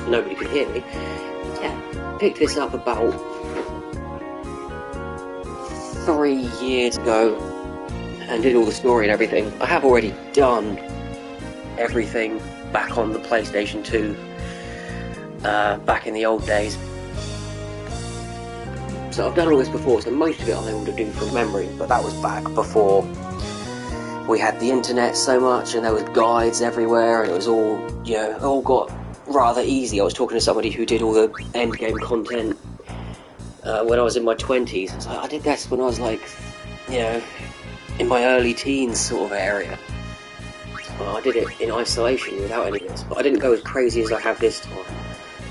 nobody could hear me. Yeah, picked this up about 3 years ago and did all the story and everything. I have already done everything back on the PlayStation 2 back in the old days. So I've done all this before, so most of it I'm able to do from memory, but that was back before we had the internet so much and there was guides everywhere and it was all, you know, it all got rather easy. I was talking to somebody who did all the endgame content when I was in my 20s. So I did this when I was like, you know, in my early teens sort of area. Well, I did it in isolation without any of this, but I didn't go as crazy as I have this time.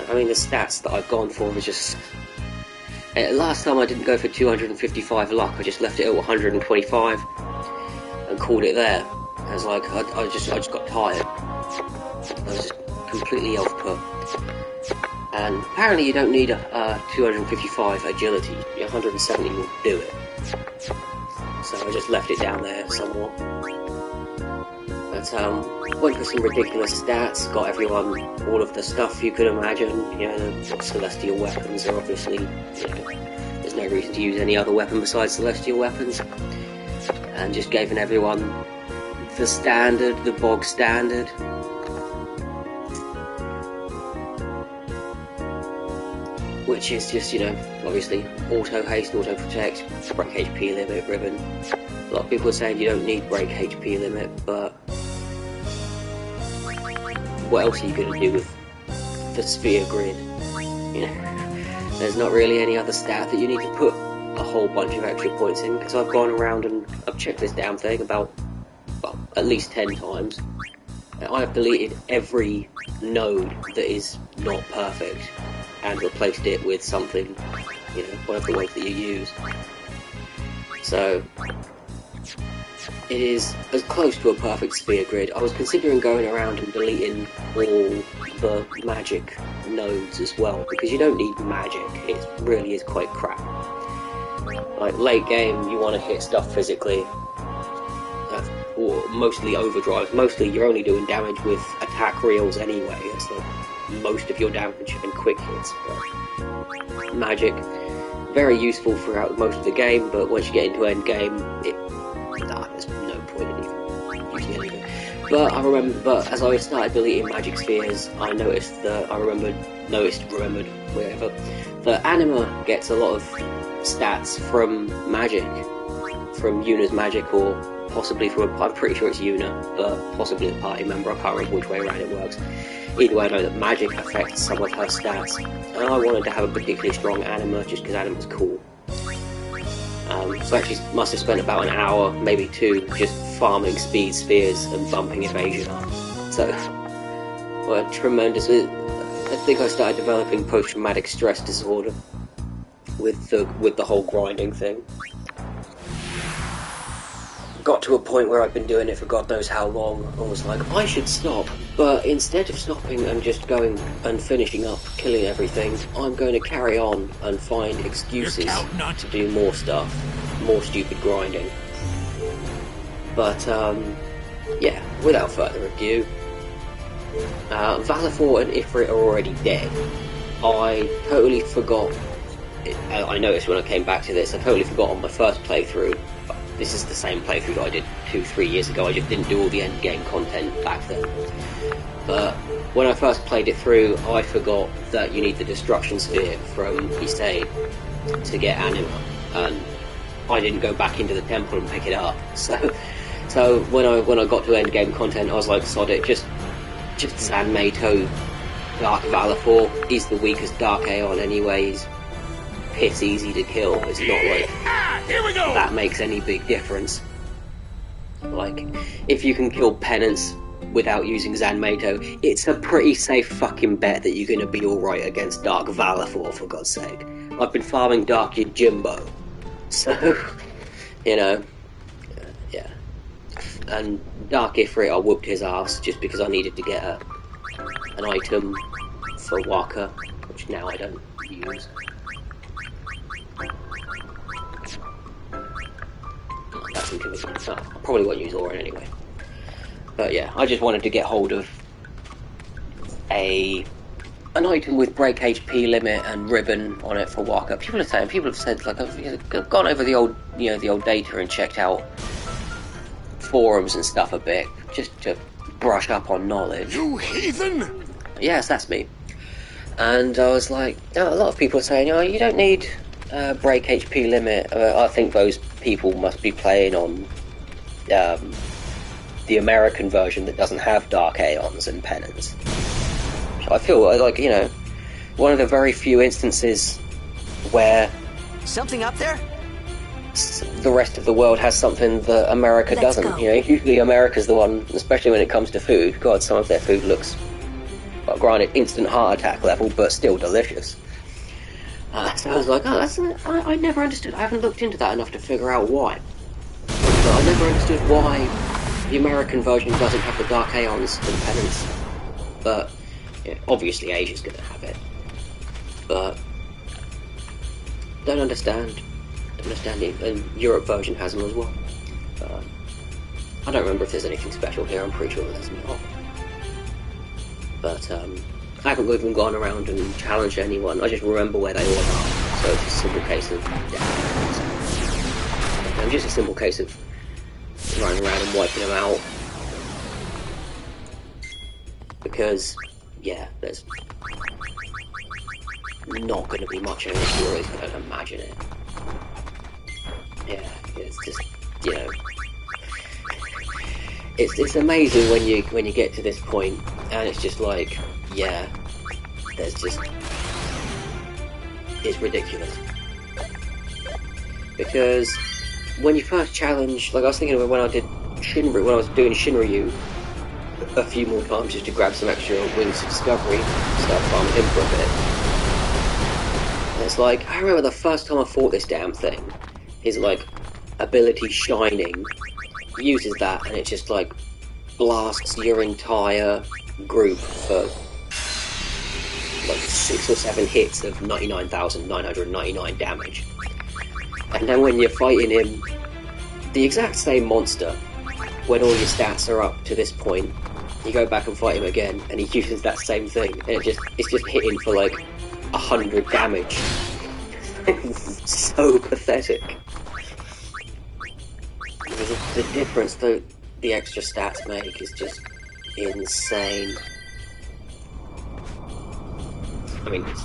I mean, the stats that I've gone for was just... last time I didn't go for 255 luck, I just left it at 125 and called it there. I was like, I just got tired. I was just completely off put. And apparently you don't need a 255 agility, 170 will do it. So I just left it down there somewhat. But went for some ridiculous stats, got everyone all of the stuff you could imagine. You know, the celestial weapons are obviously, you know, there's no reason to use any other weapon besides celestial weapons. And just gave everyone the standard, the bog standard. Which is just, you know, obviously auto haste, auto protect, break HP limit, ribbon. A lot of people are saying you don't need break HP limit, but what else are you going to do with the sphere grid? You know, there's not really any other stat that you need to put a whole bunch of extra points in, because I've gone around and I've checked this damn thing about, well, at least 10 times. And I have deleted every node that is not perfect and replaced it with something, you know, one of the ones that you use. So it is as close to a perfect sphere grid. I was considering going around and deleting all the magic nodes as well, because you don't need magic, it really is quite crap. Like late game, you want to hit stuff physically, or mostly overdrives. Mostly you're only doing damage with attack reels anyway, it's like most of your damage and quick hits. But magic, very useful throughout most of the game, but once you get into end game, there's no point in even using anything. But I remember, as I started deleting magic spheres, I noticed that remembered, whatever, that Anima gets a lot of stats from magic, from Yuna's magic, or possibly from I'm pretty sure it's Yuna, but possibly a party member. I can't remember which way around it works. Either way, I know that magic affects some of her stats, and I wanted to have a particularly strong Anima just because Anima's cool. So I actually must have spent about an hour, maybe 2, just farming speed spheres and bumping evasion up. So, well, tremendous. I think I started developing post-traumatic stress disorder with the whole grinding thing. Got to a point where I've been doing it for God knows how long, and was like, I should stop. But instead of stopping and just going and finishing up, killing everything, I'm going to carry on and find excuses to do more stuff, more stupid grinding. But, yeah, without further ado, Valifor and Ifrit are already dead. I totally forgot, I noticed when I came back to this, I totally forgot on my first playthrough. This is the same playthrough that I did 2-3 years ago, I just didn't do all the end game content back then. But when I first played it through, I forgot that you need the destruction sphere from Issei to get Anima, and I didn't go back into the temple and pick it up. So when I got to end game content, I was like, sod it, just Zanmato Dark Valifor. He's the weakest Dark Aeon anyways. Piss easy to kill. It's not like here we go. That makes any big difference. Like, if you can kill Penance without using Zanmato, it's a pretty safe fucking bet that you're gonna be alright against Dark Valifor, for God's sake. I've been farming Dark Yojimbo, so, you know, yeah. And Dark Ifrit, I whooped his ass just because I needed to get an item for Waka, which now I don't use. That's inconvenient. I probably won't use Auron anyway. But yeah, I just wanted to get hold of a an item with break HP limit and ribbon on it for Waka. People have said, like, I've gone over the old, the old data and checked out forums and stuff a bit, just to brush up on knowledge. You heathen! Yes, that's me. And I was like, a lot of people are saying, you don't need break HP limit. I think those people must be playing on the American version that doesn't have Dark Aeons and Penance. So I feel like, one of the very few instances where something up there? The rest of the world has something that America doesn't. Go. Usually America's the one, especially when it comes to food. God, some of their food looks, well, granted, instant heart attack level, but still delicious. So I was like, I never understood. I haven't looked into that enough to figure out why. But I never understood why the American version doesn't have the Dark Aeons and Penance. But obviously Asia's going to have it. But don't understand it. And Europe version has them as well. I don't remember if there's anything special here. I'm pretty sure there's not. But I haven't even gone around and challenged anyone. I just remember where they all are. So it's a simple case of just a simple case of running around and wiping them out. Because there's not going to be much of an issue, or I don't imagine it. Yeah, it's just, it's amazing when you get to this point, and it's just like, it's ridiculous. Because when you first challenge, like I was thinking of when I did Shinryu, when I was doing Shinryu a few more times just to grab some extra Wings of Discovery, start farming him for a bit. And it's like, I remember the first time I fought this damn thing, his like ability Shining, uses that and it just like blasts your entire group for like 6 or 7 hits of 99,999 damage. And then when you're fighting him, the exact same monster, when all your stats are up to this point, you go back and fight him again, and he uses that same thing, and it's just hitting for like 100 damage. So pathetic. The difference that the extra stats make is just insane. I mean, it's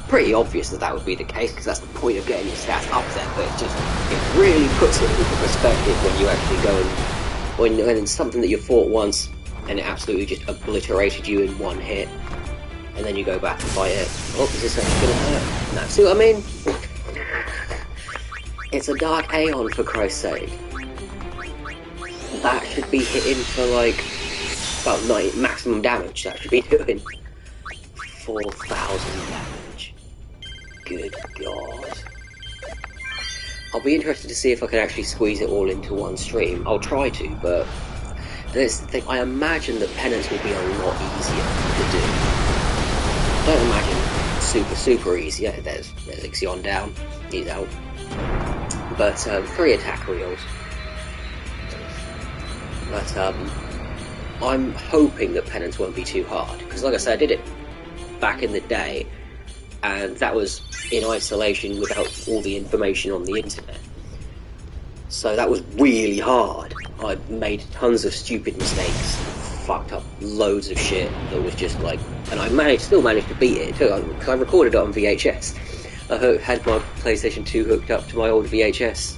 pretty obvious that would be the case, because that's the point of getting your stats up there, but it really puts it into perspective when you actually go and when it's something that you fought once and it absolutely just obliterated you in one hit, and then you go back and fight it. Oh, is this actually gonna hurt? No, see what I mean? It's a Dark Aeon, for Christ's sake. That should be hitting for like about 90 maximum damage. That should be doing 4,000 damage. Good God. I'll be interested to see if I can actually squeeze it all into one stream. I'll try to, but this thing, I imagine that Penance will be a lot easier to do. Don't imagine super easy. Yeah, there's Ixion down. He's out. But 3 attack reels. But I'm hoping that Penance won't be too hard, because like I said, I did it back in the day, and that was in isolation without all the information on the internet. So that was really hard. I made tons of stupid mistakes, fucked up loads of shit that was just like, and I still managed to beat it too, because I recorded it on VHS. I had my PlayStation 2 hooked up to my old VHS.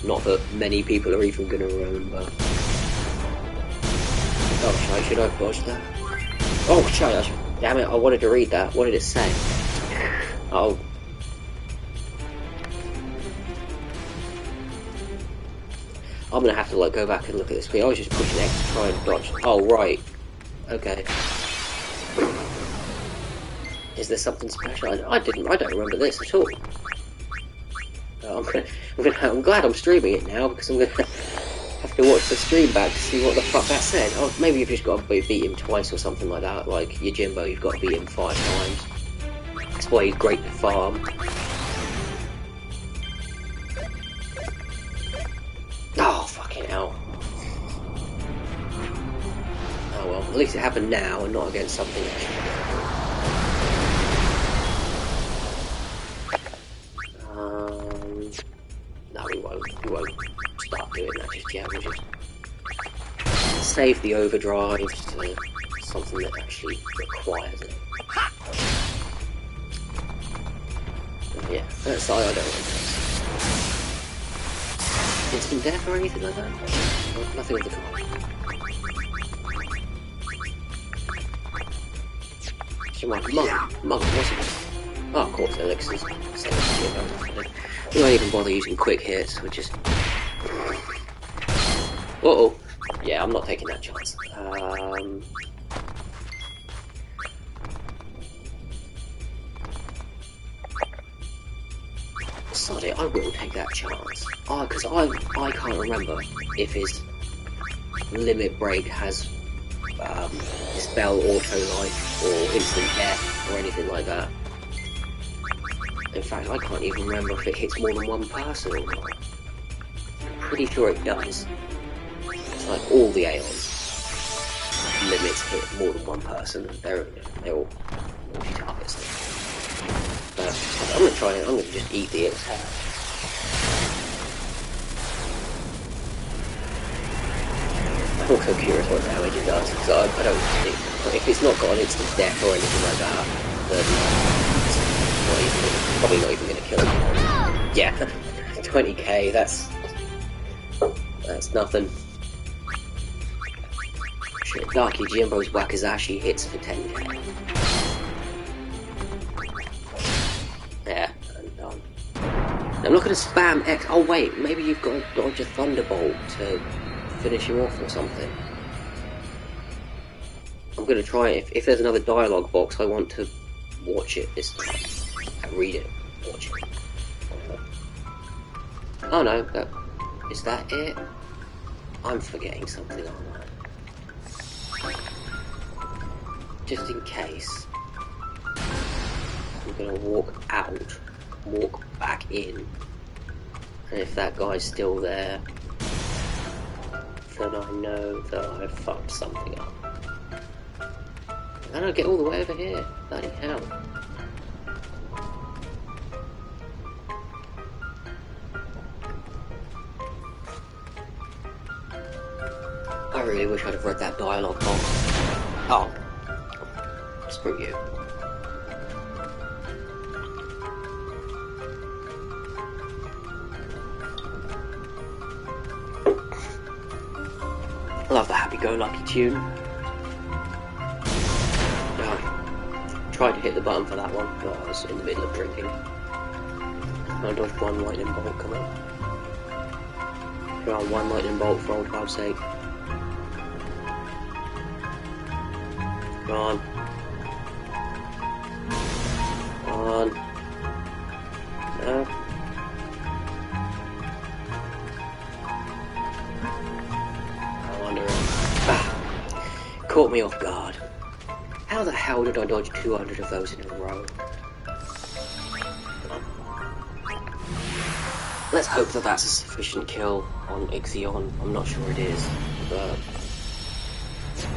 Not that many people are even going to remember. Oh, should I dodge that? Oh, shit, damn it, I wanted to read that. What did it say? Oh. I'm gonna have to like go back and look at this. I was just pushing X to try and dodge. Oh, right. Okay. Is there something special? I don't remember this at all. I'm glad I'm streaming it now, because I'm gonna have to watch the stream back to see what the fuck that said. Oh, maybe you've just got to beat him twice or something like that. Like Yojimbo, you've got to beat him 5 times. That's why he's great to farm. Oh, fucking hell. Oh well, at least it happened now and not against something else. we won't start doing that just yet. We'll just save the overdrive to something that actually requires it. Yeah, that's I don't want this. Instant death or anything like that? No, nothing of the kind. Mug, wasn't it? Oh, of course, elixirs. We won't even bother using quick hits, we're just... Uh-oh. Yeah, I'm not taking that chance. Sorry, I will take that chance. Because I can't remember if his limit break has spell auto life or instant death or anything like that. In fact, I can't even remember if it hits more than one person or not. I'm pretty sure it does. It's like all the Aeons limits hit more than one person. They're all multi-targets. But I'm gonna try it. I'm gonna just eat the attack. I'm also curious what damage it does, because I don't think, if it's not got an instant death or anything like that, then it's probably not even going to kill him. Yeah, 20k, that's nothing. Shit, Darky Jimbo's Wakazashi hits for 10k. Yeah, I'm done. I'm not going to spam X. Oh wait, maybe you've got to dodge a Thunderbolt to finish him off or something. I'm going to try it. If there's another dialogue box, I want to watch it this time. Read it. Watch it. Oh no, is that it? I'm forgetting something, aren't I? Just in case. I'm going to walk out, walk back in, and if that guy's still there, then I know that I've fucked something up. And I'll get all the way over here. Bloody hell. I really wish I'd have read that dialogue box. Oh. Screw you. I love the happy-go-lucky tune. Tried to hit the button for that one, but I was in the middle of drinking. I dodged one lightning bolt, come on. Come on, one lightning bolt for old time's sake. Come on. Come on. No. I wonder. Caught me off guard. How the hell did I dodge 200 of those in a row? Let's hope that that's a sufficient kill on Ixion. I'm not sure it is, but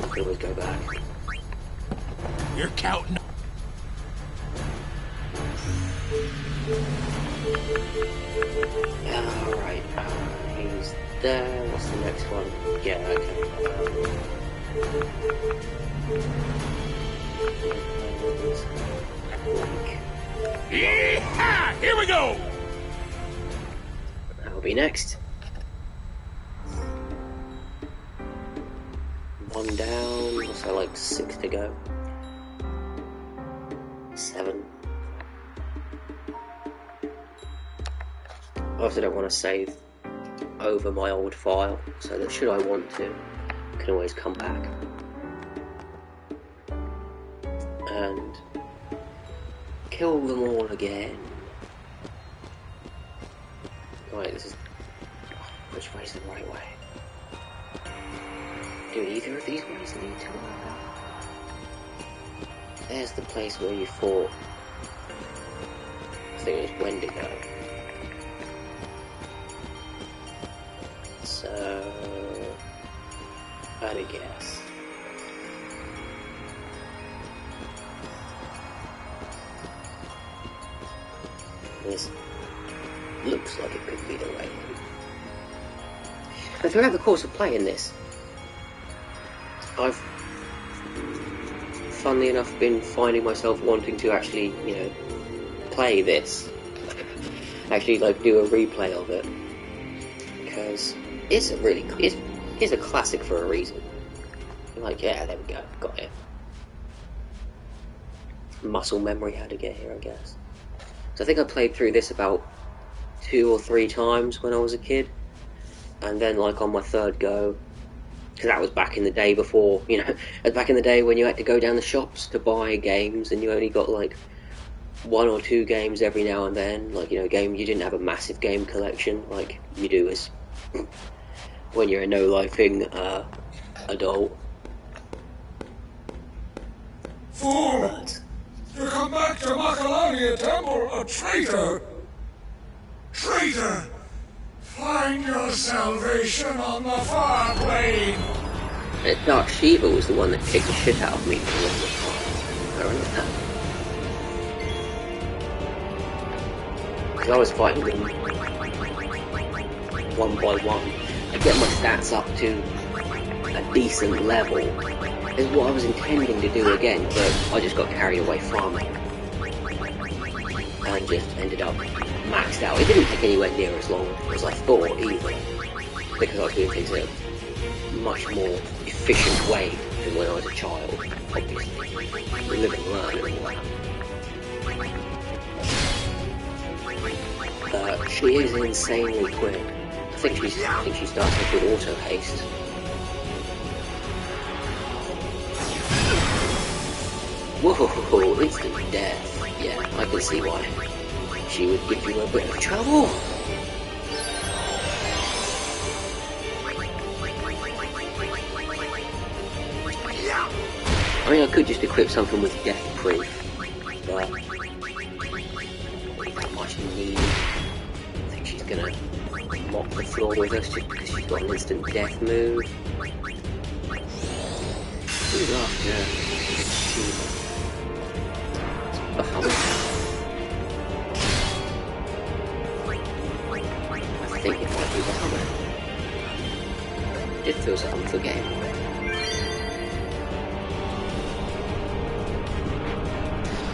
I can always go back. You're counting. Alright, he's there. What's the next one? Yeah, okay. Yeah! Here we go! That'll be next. One down, so like 6 to go. 7. I also don't want to save over my old file, so that should I want to, I can always come back. And kill them all again. Right, this is... which way's the right way? Do either of these ways lead to one? There's the place where you fought. I think it was Wendigo. So... I'd guess. This looks like it could be the way. But throughout the course of playing this, I've, funnily enough, been finding myself wanting to actually, you know, play this. Actually, like, do a replay of it. Because it's a classic for a reason. Like, yeah, there we go, got it. Muscle memory how to get here, I guess. So I think I played through this about 2 or 3 times when I was a kid. And then, like, on my third go, because that was back in the day before, you know, back in the day when you had to go down the shops to buy games and you only got, like, 1 or 2 games every now and then. Like, you know, you didn't have a massive game collection like you do as when you're a no-lifing adult. Fool! To come back to Makalania Temple, a traitor! Traitor! Find your salvation on the far plane! Dark Shiva was the one that kicked the shit out of me for a long time. I remember that. Because I was fighting them one by one. I'd get my stats up to a decent level. Is what I was intending to do again, but I just got carried away from it. And just ended up maxed out. It didn't take anywhere near as long as I thought either. Because I was doing things in a much more efficient way than when I was a child, obviously. We live and learn and all that. She is insanely quick. I think she starts off with auto haste. Whoa, instant death. Yeah, I can see why. She would give you a bit of trouble. I mean, I could just equip something with death proof, but not much need. I think she's gonna mop the floor with us just because she's got an instant death move. Who's after? Bahamut. I think it might be Bahamut. It feels like I'm forgetting.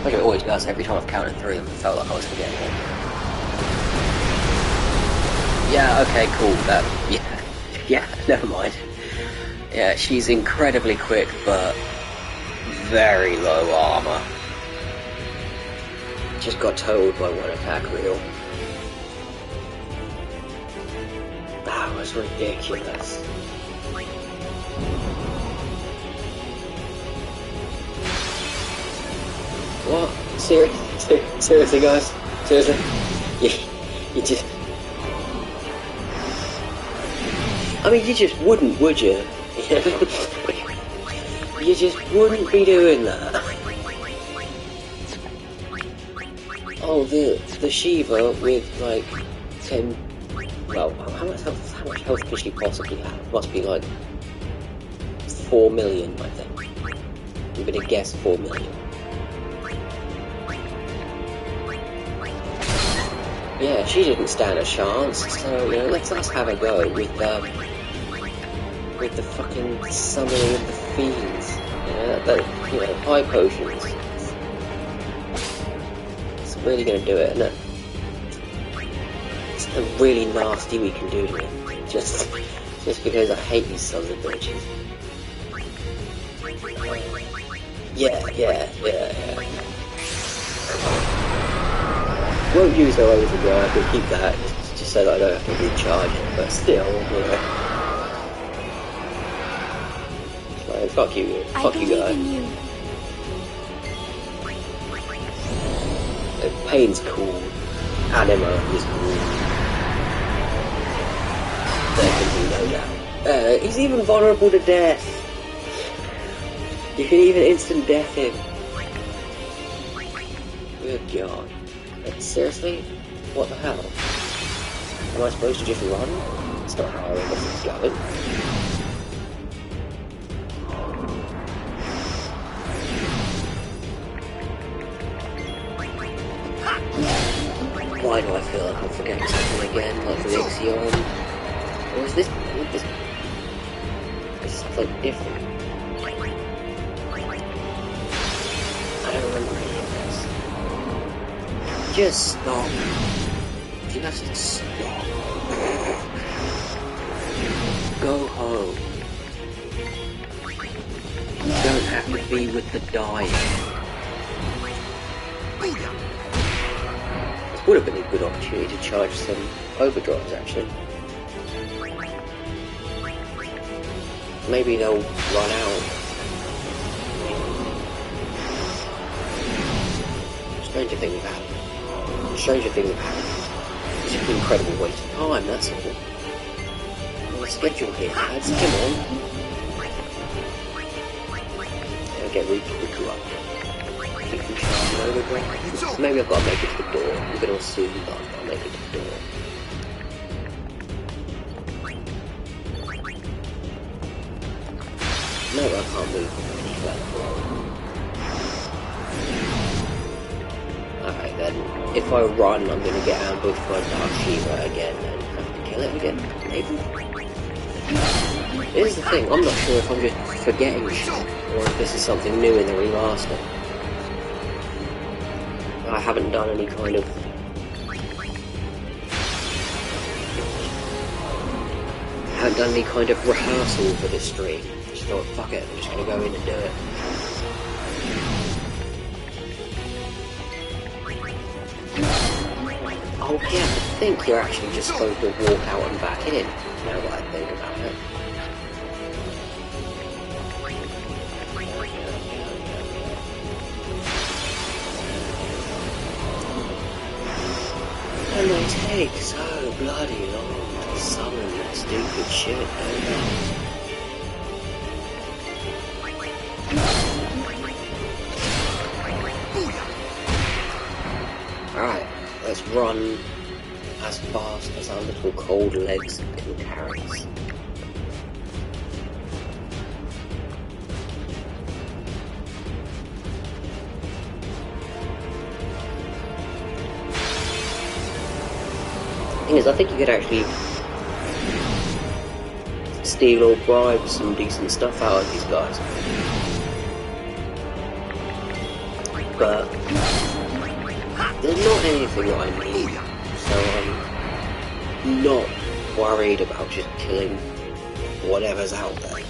Like it always does, every time I've counted through them, it felt like I was forgetting it. Yeah, okay, cool, yeah, never mind. Yeah, she's incredibly quick, but very low armor. Just got totaled by one attack reel. That was ridiculous. What? Seriously, guys? Seriously? You just... I mean, you just wouldn't, would you? You just wouldn't be doing that. Oh, the Shiva with, like, 10... Well, how much health can she possibly have? Must be, like, 4 million, I think. I'm gonna guess 4 million. Yeah, she didn't stand a chance, so, you know, let's have a go with the fucking summoning of the fiends. You know, high potions. It's really gonna do it, isn't it? It's something really nasty we can do to it. Just because I hate these sons of bitches. Yeah. Won't use her overdrive, I can keep that, just so that I don't have to recharge it, but still, you know. Like, fuck you guy. Pain's cool, Anima is cool. There can be no doubt. He's even vulnerable to death. You can even instant death him. Good god. Seriously? What the hell? Am I supposed to just run? It's not how I remember things going. Why do I feel like I'm forgetting something again, like the Aeon? Or is this This is like different. I don't remember any of this. Just stop. Just stop. Go home. You don't have to be with the dying. This would have been a good opportunity to charge some overdrives, actually. Maybe they'll run out. Stranger things have happened. Stranger things have happened. It's just an incredible waste of time, that's all. On the schedule here, lads, come on. I'll get Riku up. Keep them charging overdrive. Maybe I've got to make it to the door. I'm going to assume that I've got to make it to the door. No, I can't move any further. Alright then, if I run, I'm going to get ambushed by Dark Shiva again and have to kill it again, maybe? Here's the thing, I'm not sure if I'm just forgetting shit, or if this is something new in the remaster. I haven't done any kind of... rehearsal for this stream. Just thought, fuck it, I'm just gonna go in and do it. Oh yeah, I think you're actually just supposed to walk out and back in, now that I think about it. And they take so bloody long to summon that stupid shit, don't they? Alright, let's run as fast as our little cold legs can carry us. The thing is, I think you could actually steal or bribe some decent stuff out of these guys. But there's not anything that I need, so I'm not worried about just killing whatever's out there.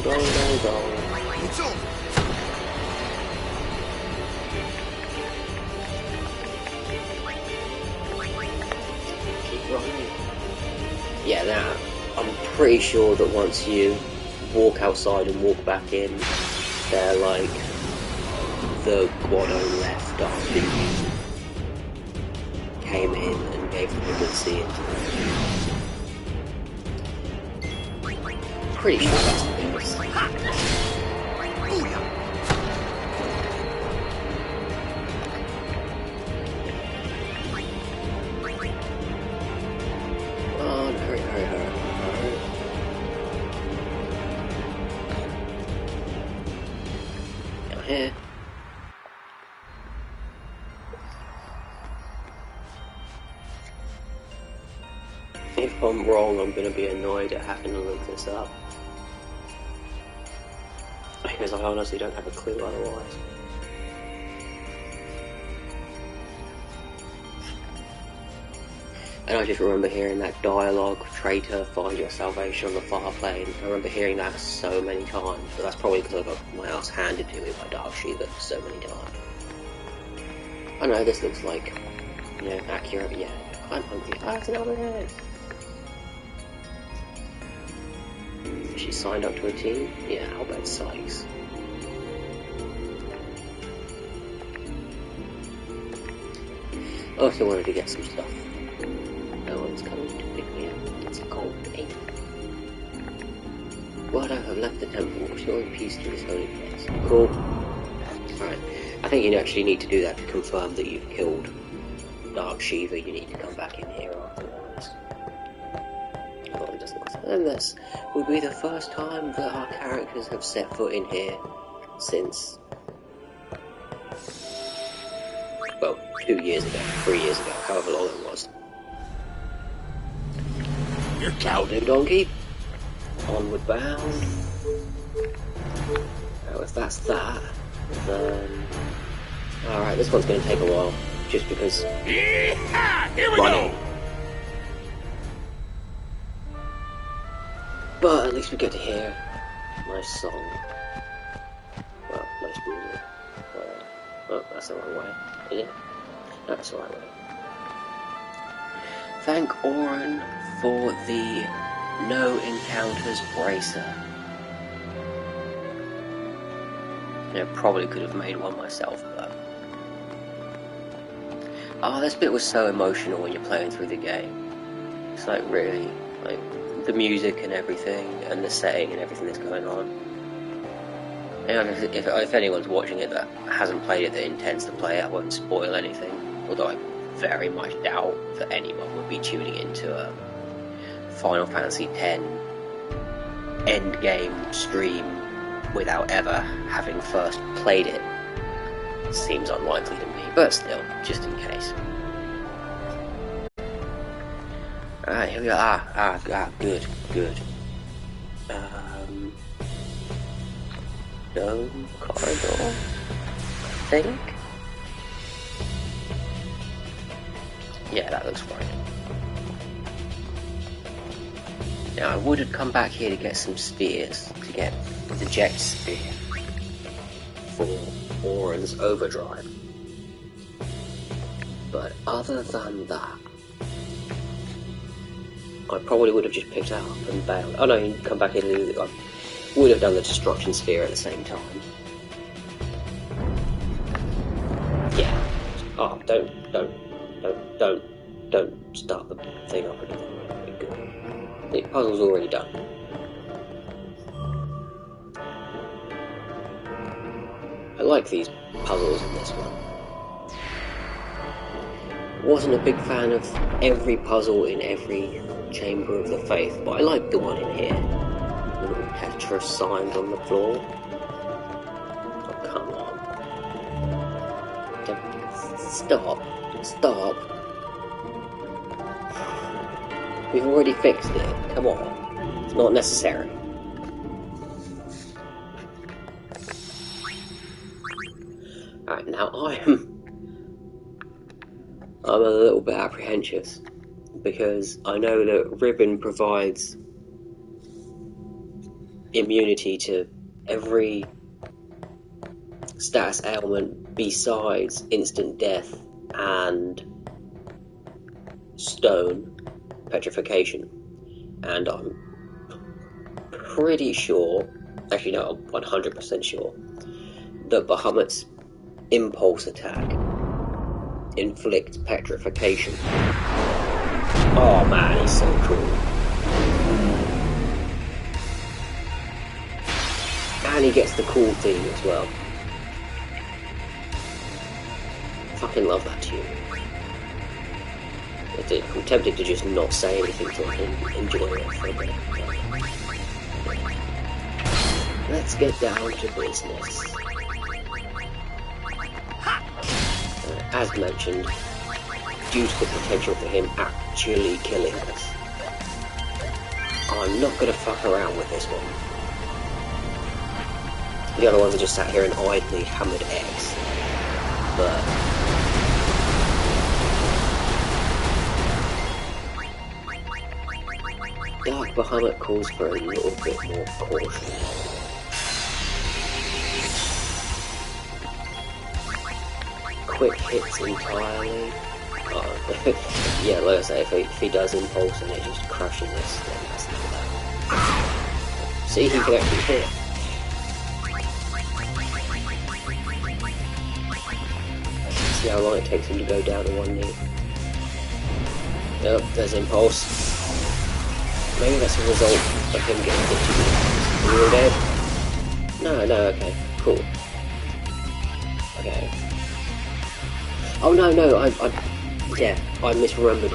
Go. It's over. Keep running. Yeah, now, I'm pretty sure that once you walk outside and walk back in, they're like the Guado left after you came in and gave them a good see into them. Pretty sure that's the case. Oh, hurry. Down here. If I'm wrong, I'm going to be annoyed at having to look this up. Because I honestly don't have a clue otherwise. And I just remember hearing that dialogue, traitor, find your salvation on the far plane. I remember hearing that so many times, but that's probably because I got my ass handed to me by Dark Shiva so many times. I know, this looks like, you know, accurate, yeah. I'm hungry. That's another head. She signed up to a team? Yeah, I'll bet Sykes. I also wanted to get some stuff. No one's coming to pick me up. It's a cold day. Guado have left the temple, restoring peace to this holy place. Cool. Alright. I think you actually need to do that to confirm that you've killed Dark Shiva. You need to come back in here afterwards. Oh, it doesn't matter. And this will be the first time that our characters have set foot in here since, well, 2 years ago, 3 years ago, however long it was. You're Cowden donkey. Onward bound. Now if that's that, then... Alright, this one's going to take a while, just because... Yeehaw! Here we running. go! But at least we get to hear nice song. Well, nice music. Oh, that's the wrong way. Is it? That's the right way. Thank Oren for the No Encounters Bracer. I probably could have made one myself, but... Oh, this bit was so emotional when you're playing through the game. It's like really, like, the music and everything, and the setting and everything that's going on. And if anyone's watching it that hasn't played it that intends to play it, I won't spoil anything. Although I very much doubt that anyone would be tuning into a Final Fantasy X endgame stream without ever having first played it. Seems unlikely to me, but still, just in case. Alright, here we are. Good. Dome corridor, I think? Yeah, that looks fine. Now, I would have come back here to get some spears, to get the jet spear for Oren's overdrive. But other than that, I probably would have just picked that up and bailed. Oh no, you can come back in and do it. I would have done the destruction sphere at the same time. Yeah. Oh, don't start the thing up again. Good. The puzzle's already done. I like these puzzles in this one. Wasn't a big fan of every puzzle in every Chamber of the Faith, but I like the one in here. The little Petra signs on the floor. Oh, come on. Stop. We've already fixed it. Come on. It's not necessary. Alright, now I'm a little bit apprehensive, because I know that Ribbon provides immunity to every status ailment besides instant death and stone petrification. And I'm pretty sure, actually no, I'm 100% sure, that Bahamut's impulse attack inflicts petrification. Oh man, he's so cool. And he gets the cool theme as well. Fucking love that tune. I'm tempted to just not say anything to him, enjoy it for a bit. Let's get down to business. As mentioned, due to the potential for him actually killing us, I'm not going to fuck around with this one. The other ones are just sat here and idly hammered X. But Dark Bahamut calls for a little bit more caution. Quick hits entirely. Oh, yeah, like I say, if he does impulse and it just crushes us, then that's not that. See, he can actually hit. See how long it takes him to go down to one knee. Yep, there's impulse. Maybe that's a result of him getting hit too many times. Are you all dead? No, okay, cool. Okay. Oh no, I misremembered.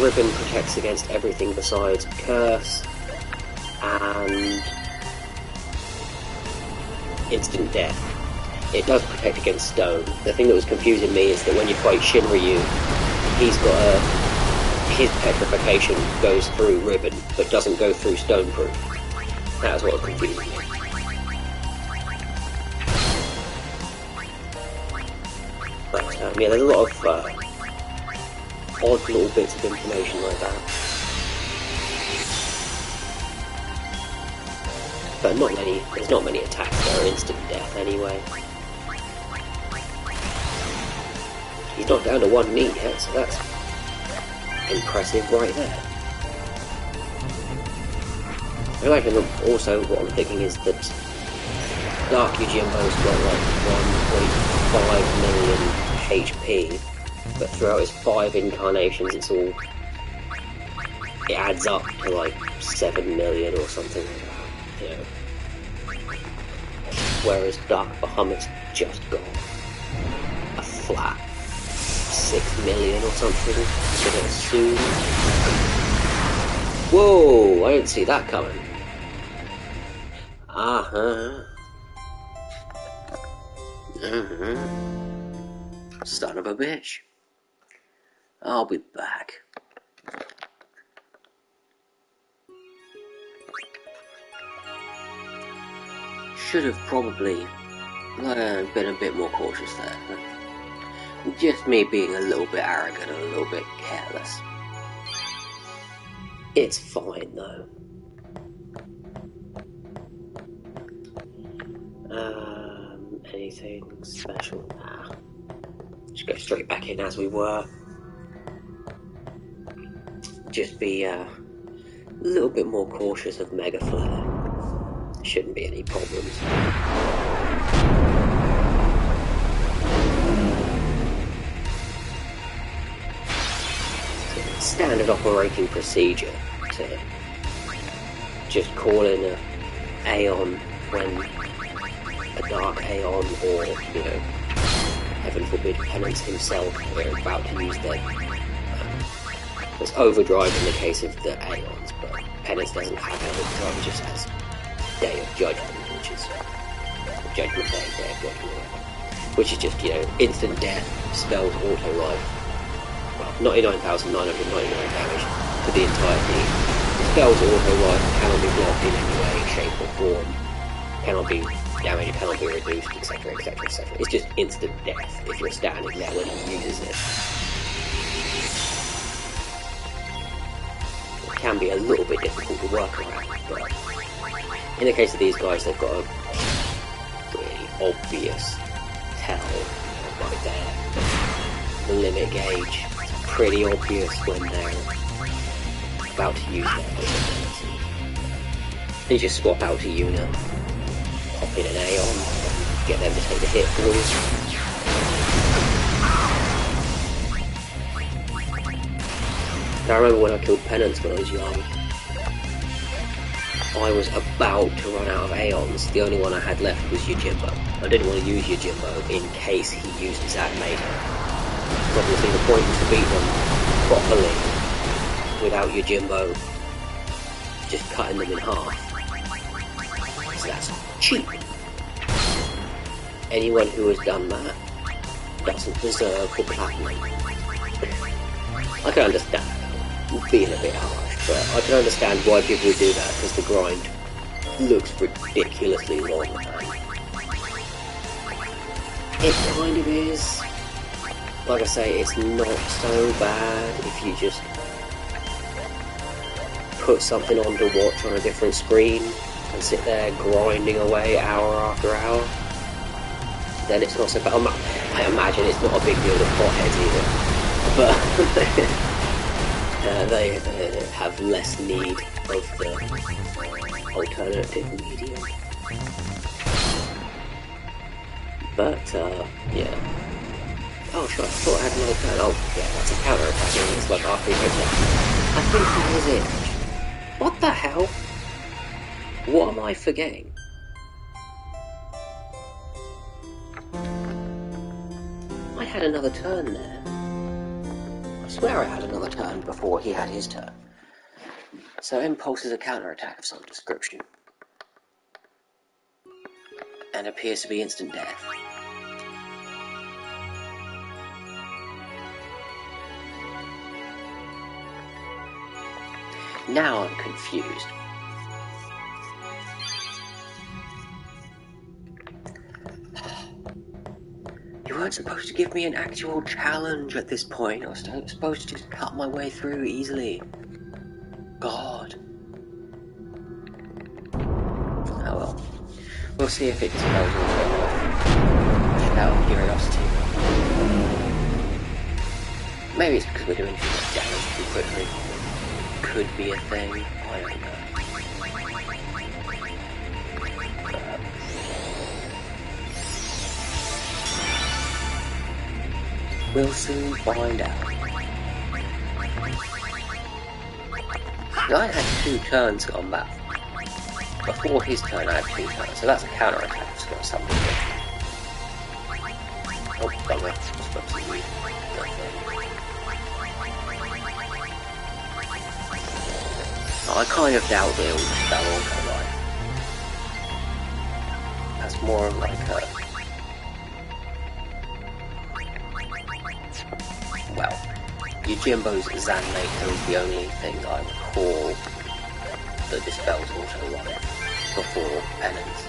Ribbon protects against everything besides Curse and instant death. It does protect against stone. The thing that was confusing me is that when you fight Shinryu, he's got his petrification goes through Ribbon, but doesn't go through Stoneproof. That was what was confusing me. But yeah, there's a lot of odd little bits of information like that. But there's not many attacks that are instant death anyway. He's not down to one knee yet, so that's impressive right there. I imagine also what I'm thinking is that Dark Yojimbo's got like 1.5 million HP, but throughout his 5 incarnations it adds up to like 7 million or something like that, you know. Whereas Dark Bahamut's just got a flat 6 million or something, I'm gonna assume. Whoa, I didn't see that coming. Son of a bitch. I'll be back. Should have probably been a bit more cautious there. Just me being a little bit arrogant and a little bit careless. It's fine though. Anything special? Nah. Just go straight back in as we were. Just be a little bit more cautious of Mega Flare. Shouldn't be any problems. Standard operating procedure to just call in a Aeon when a Dark Aeon or, you know, heaven forbid, Penance himself are about to use their it's overdrive in the case of the Aeons, but Penance doesn't have overdrive, it just has Day of Judgment, which is Judgment Day, Day of Judgment, which is just, you know, instant death, spells auto life. Well, 99,999 damage to the entire team. Spells auto life cannot be blocked in any way, shape or form, cannot be damage, cannot be reduced, etc, etc, etc. It's just instant death if you're standing there when he uses it. It can be a little bit difficult to work around, but in the case of these guys, they've got a really obvious tell right there. The limit gauge. It's pretty obvious when they're about to use their ability. You just swap out a unit, pop in an Aeon, and get them to take the hit for you. I remember when I killed Penance when I was young, I was about to run out of Aeons. The only one I had left was Yojimbo. I didn't want to use Yojimbo in case he used his animator. Obviously the point was to beat them properly without Yojimbo just cutting them in half. So that's cheap. Anyone who has done that doesn't deserve the platinum. I can understand being a bit harsh, but I can understand why people would do that, because the grind looks ridiculously long. It kind of is. Like I say, it's not so bad if you just put something on to watch on a different screen and sit there grinding away hour after hour. Then it's not so bad. I imagine it's not a big deal to potheads either, but they have less need of the alternative medium. But yeah. Oh sure, I thought I had another turn. Oh yeah, that's a counter attack. It's like after he goes down. I think that is it. What the hell? What am I forgetting? had another turn there. I swear I had another turn before he had his turn. So Impulse is a counter-attack of some description. And appears to be instant death. Now I'm confused. You weren't supposed to give me an actual challenge at this point. I was supposed to just cut my way through easily. God. Oh well. We'll see if it dispels all out of curiosity. Maybe it's because we're doing too much damage too quickly. Could be a thing. I don't know. We'll soon find out. I had 2 turns on that. Before his turn I had 2 turns, so that's a counter-attack skill something. Oh, bugger. I was supposed to read I kind of doubt that it will dispel Auto Life. That's more of like a... Well, Yojimbo's Zanmaker is the only thing I recall that dispels Auto Life before Penance.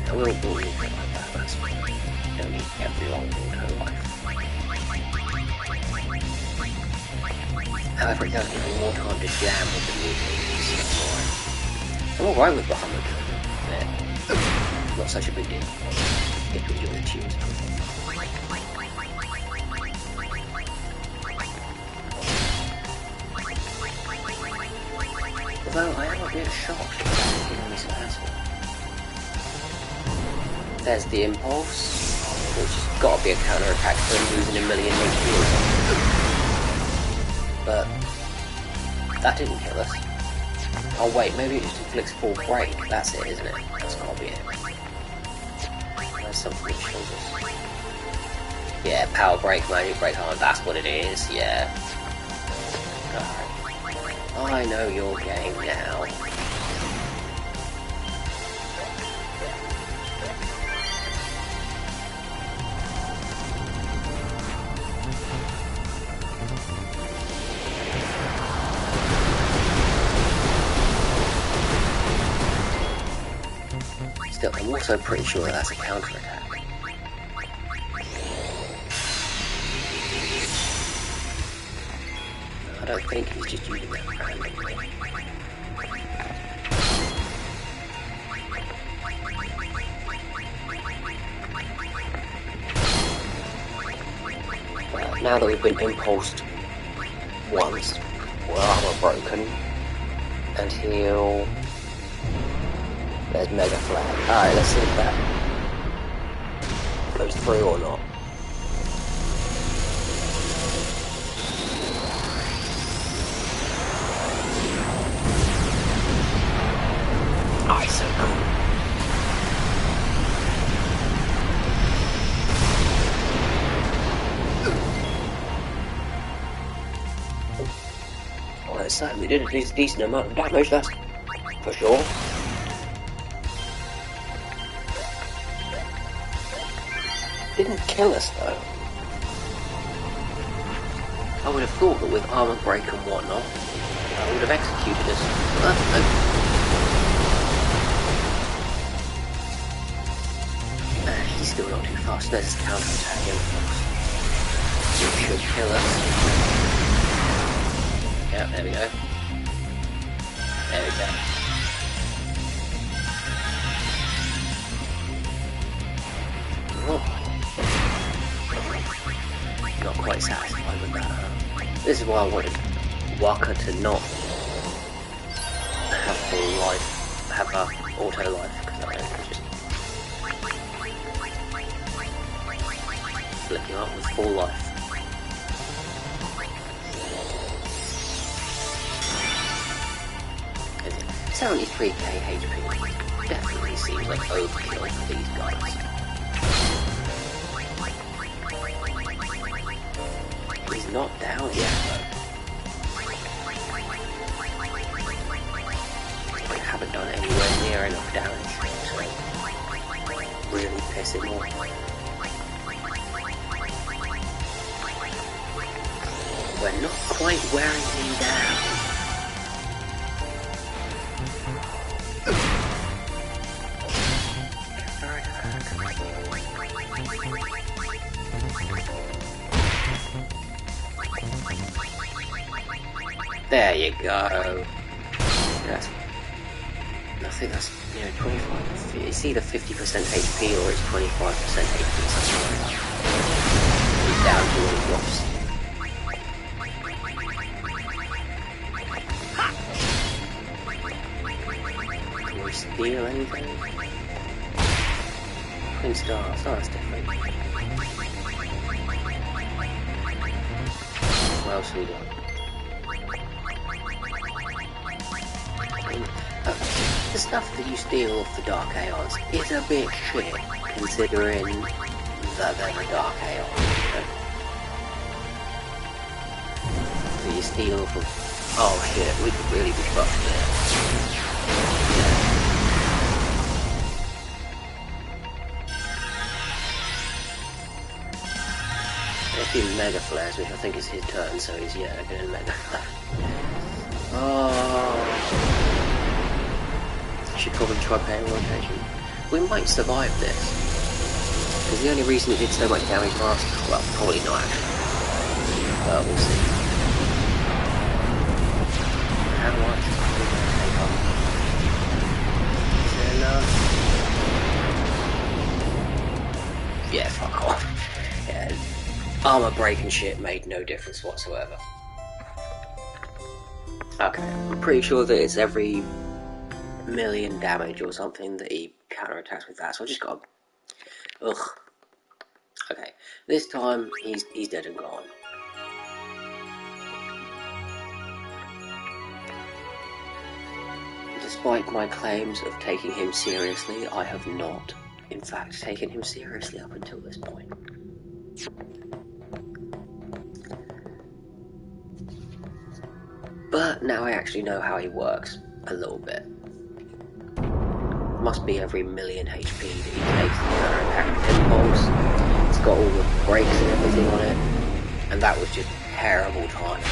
I will believe it like that, that's fine. You don't need everyone Auto Life. However, it does give me more time to jam with the mutations, so I'm alright with Bahamut. Yeah. Not such a big deal. Get to enjoy the tunes. Although I am a bit shocked that it's giving me some hassle. There's the Impulse, which has got to be a counter-attack for him losing a million HP or something. But that didn't kill us. Oh wait, maybe it just inflicts full break. That's it, isn't it? That's gotta be it. There's something that shows us. Yeah, power break, magic break arm, that's what it is, yeah. Alright. I know your game now. Still, I'm also pretty sure that's a counter-attack. I don't think he's just using that randomly. Well, now that we've been impulsed once, we're armor broken, and he'll... There's Mega Flag. Alright, let's see if that goes through or not. Alright, so cool. Well, it certainly did a decent amount of damage, that's for sure. Didn't kill us though. I would have thought that with armor break and whatnot, I would have executed us. He's still not too fast. There's his counter-attack in. It should kill us. Yeah, there we go. There we go. Not quite satisfied with that. This is why I wanted Waka to not have full life, have auto life, because I can just flick him up with full life. 73k HP definitely seems like overkill for these guys. He's not down yet though. I haven't done anywhere near enough damage to really piss him off. We're not quite wearing him down. There you go. That's, I think that's, 25. It's either 50% HP or it's 25% HP, something like that. He's down to when he drops. Can we steal anything? Twin stars, oh that's different. What else have we got? The stuff that you steal off the Dark Aeons is a bit shit, considering that they're the Dark Aeon. So you steal from... Oh shit, we could really be fucked there. They're few Mega Flares, which I think is his turn, so he's, yeah, going Mega Flare. Oh... Should probably try paying rotation. We might survive this. Because the only reason it did so much damage last... Well, probably not actually. But we'll see. How much are we going to take off? Is there enough? Yeah, fuck off. Yeah, armor break and shit made no difference whatsoever. Okay, I'm pretty sure that it's every... million damage or something that he counterattacks with that, so I just got... Ugh. Okay, this time he's dead and gone. Despite my claims of taking him seriously, I have not, in fact, taken him seriously up until this point. But now I actually know how he works, a little bit. Must be every million HP that he takes to counterattack with impulse. It's got all the breaks and everything on it, and that was just terrible time.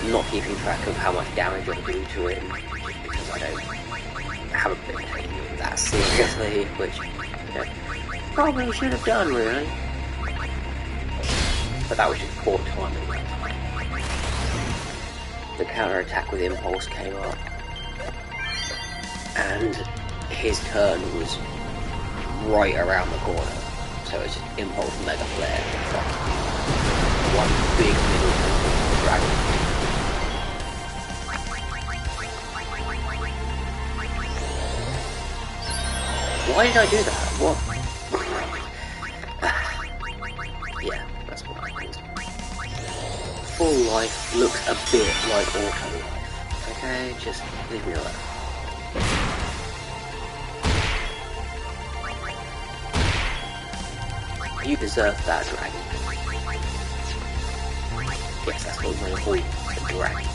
I'm not keeping track of how much damage I do to him, just because I haven't been taking it that seriously, which, probably should have done, really. But that was just poor timing. The counterattack with impulse came up, and his turn was right around the corner, so it's just impulse mega flare. One big middle dragon. Why did I do that? What? Yeah, that's what happens. Full life looks a bit like auto life. Okay, just leave me alone. You deserve that, dragon. Yes, that's what we're going to call you, the dragon.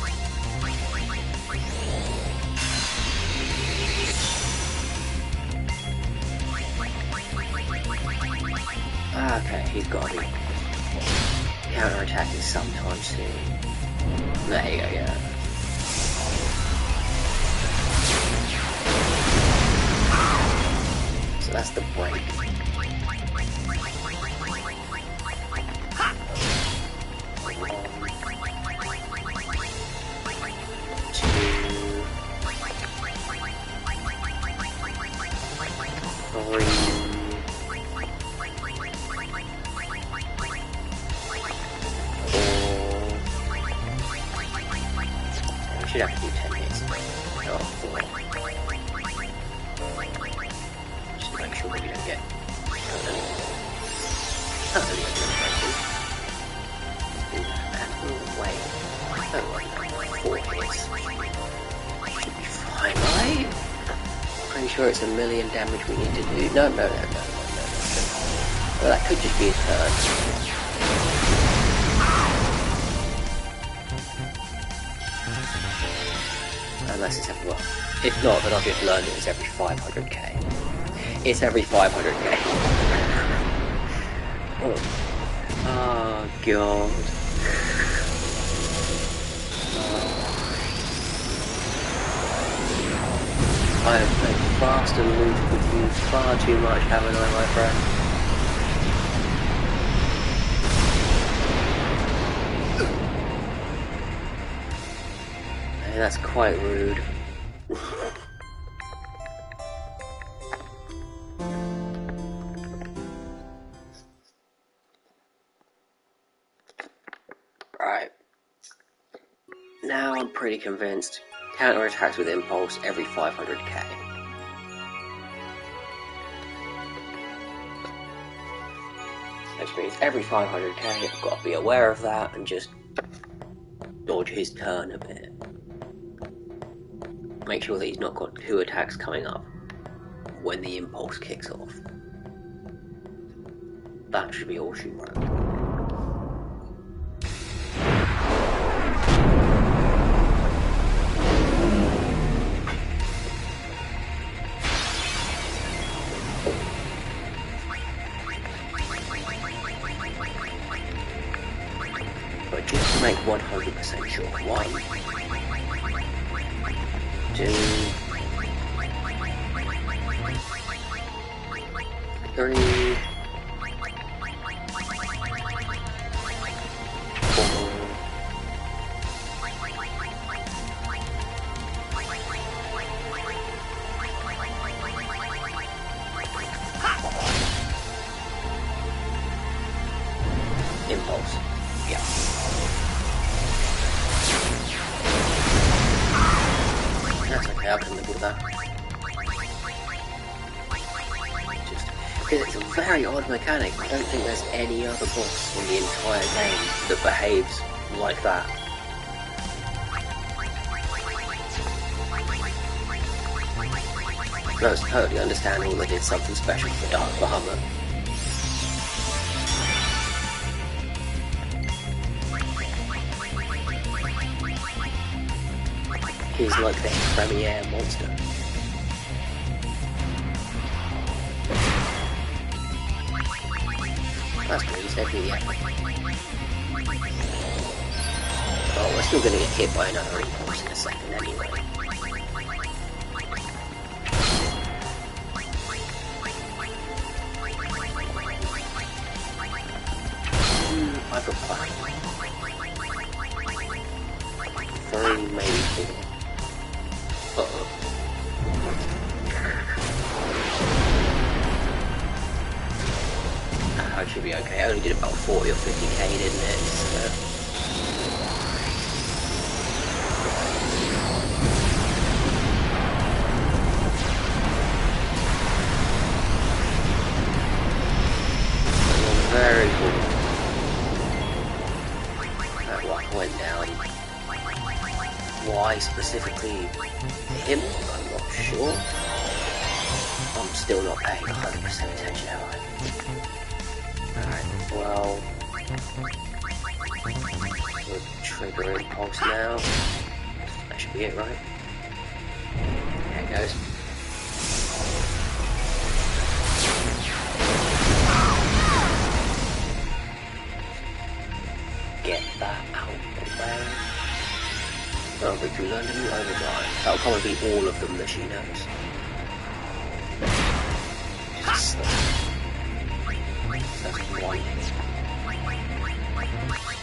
Okay, he's got to be counter-attacking sometime soon. There you go, yeah. So that's the break. Should have to do 10 hits. Oh, 4. Just to make sure we don't get totally eliminated. And wait. Oh, 4 hits. Should be fine. pretty sure it's 1,000,000 damage we need to do. No. Well, that could just be a turn. Unless it's every, well, if not, then I've just learned it's every 500k. It's every 500k. Oh god. I have played fast and loose with you far too much, haven't I, my friend? Hey, that's quite rude. Right. Now I'm pretty convinced. Counter attacks with impulse every 500k. Which means every 500k I've got to be aware of that and just dodge his turn a bit. Make sure that he's not got 2 attacks coming up when the impulse kicks off. That should be all she wrote. But just to make 100% sure, 1, 2, 3, 4, 5. Impulse. Yeah. That's okay, I can live with that. Just because it's a very odd mechanic. I don't think there's any other boss in the entire game that behaves like that. No, it's totally understandable they did something special for Dark Aeon. He's like their premier monster. That's good, he's every effort. Oh, we're still gonna get hit by another impulse in a second anyway. I've got 5. 3, maybe 4. Uh-oh. I should be okay. I only did about 40 or 50k, didn't it? So. Very cool. That one went down. Why specifically him? I'm not sure. I'm still not paying 100% attention, am I? Alright, well... we'll trigger impulse now. That should be it, right? There it goes. Get that out of the way. Oh, but you learned a new overdrive. That'll probably be all of them that she knows. Just that's 1.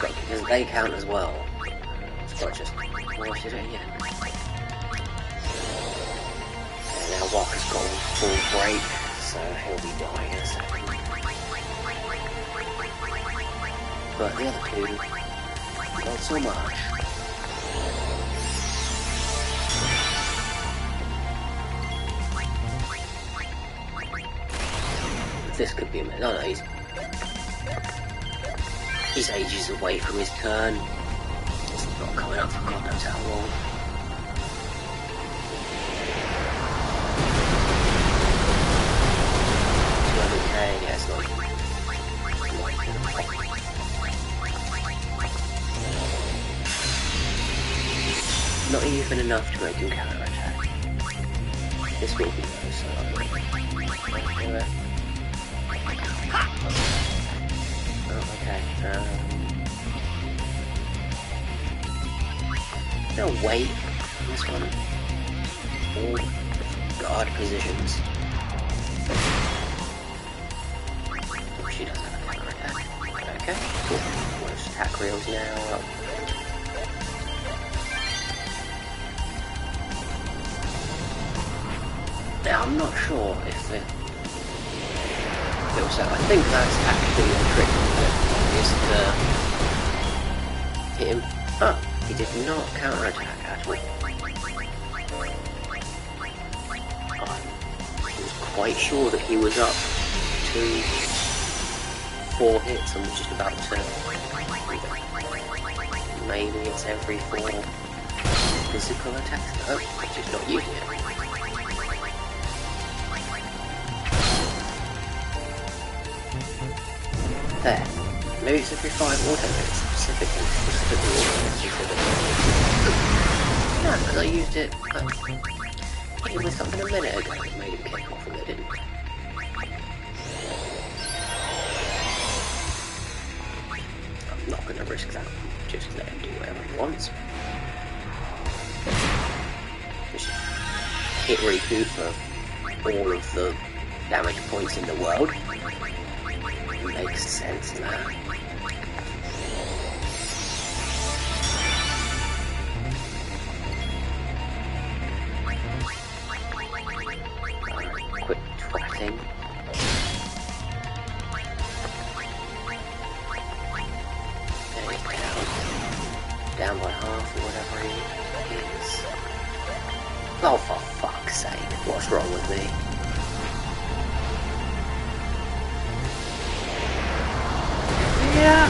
Because they count as well. It's got just... What should I do it again? And now Walker's got full break, so he'll be dying in a second. But the other 2, not so much. This could be a minute. Oh no, he's ages away from his turn. It's not coming up for God knows how long. even enough to make him counterattack. This will be though, so I'm going to do it. Oh, okay. No, wait. This one. All guard positions. She does have a counterattack. Okay, cool. Most attack reels now. Now, I'm not sure if it feels so. I think that's actually the trick is to hit him. Oh, he did not counterattack at all. I was quite sure that he was up to 4 hits and was just about to. Maybe it's every 4 physical attacks. No, he's just not using it. There. Maybe it's every 5 auto hits, specifically auto hits. No, because I used it. It was something a minute ago that made him kick off and it didn't. I'm not going to risk that. Just let him do whatever he wants. Just hit Riku for all of the damage points in the world. Makes sense now. Quick twatting. There he's down by half or whatever he is. Oh, for fuck's sake, what's wrong with me? Yeah.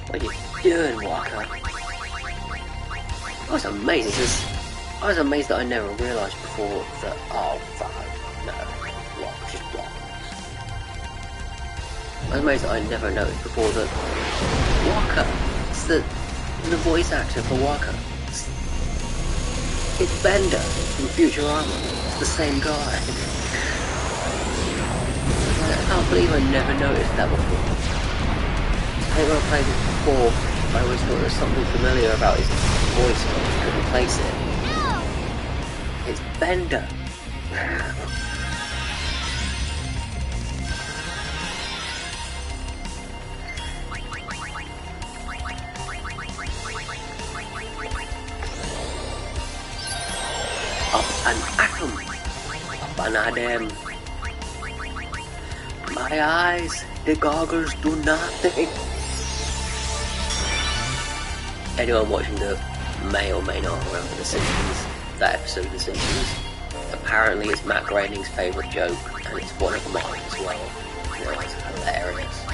What are you doing, Walker? I was amazed that I never realised before that. Oh fuck, no, block, just block. I was amazed that I never noticed before that Walker. It's the voice actor for Walker. It's Bender from Futurama. It's the same guy. I can't believe I never noticed that before. I think when I played it before, I always thought there was something familiar about his voice, but I couldn't place it. It's Bender. Up and at 'em. Up and at 'em. My eyes, the goggles do nothing. Anyone watching the may or may not remember The Simpsons, that episode of The Simpsons, apparently it's Matt Groening's favourite joke, and it's one of mine as well. Well, it's hilarious.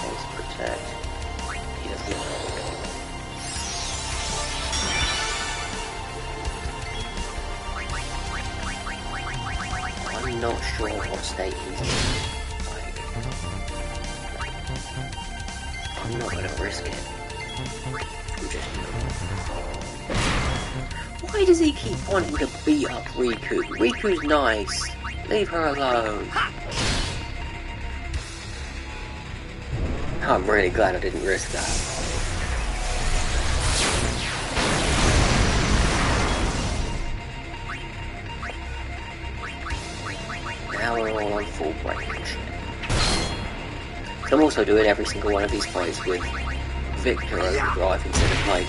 Let's protect. He doesn't know. I'm not sure what state he's in. I'm not gonna risk it. I'm just Why does he keep wanting to beat up Riku? Riku's nice. Leave her alone. I'm really glad I didn't risk that. Now we're all on full breaking shit. So I'm also doing every single one of these fights with Victor Overdrive instead of like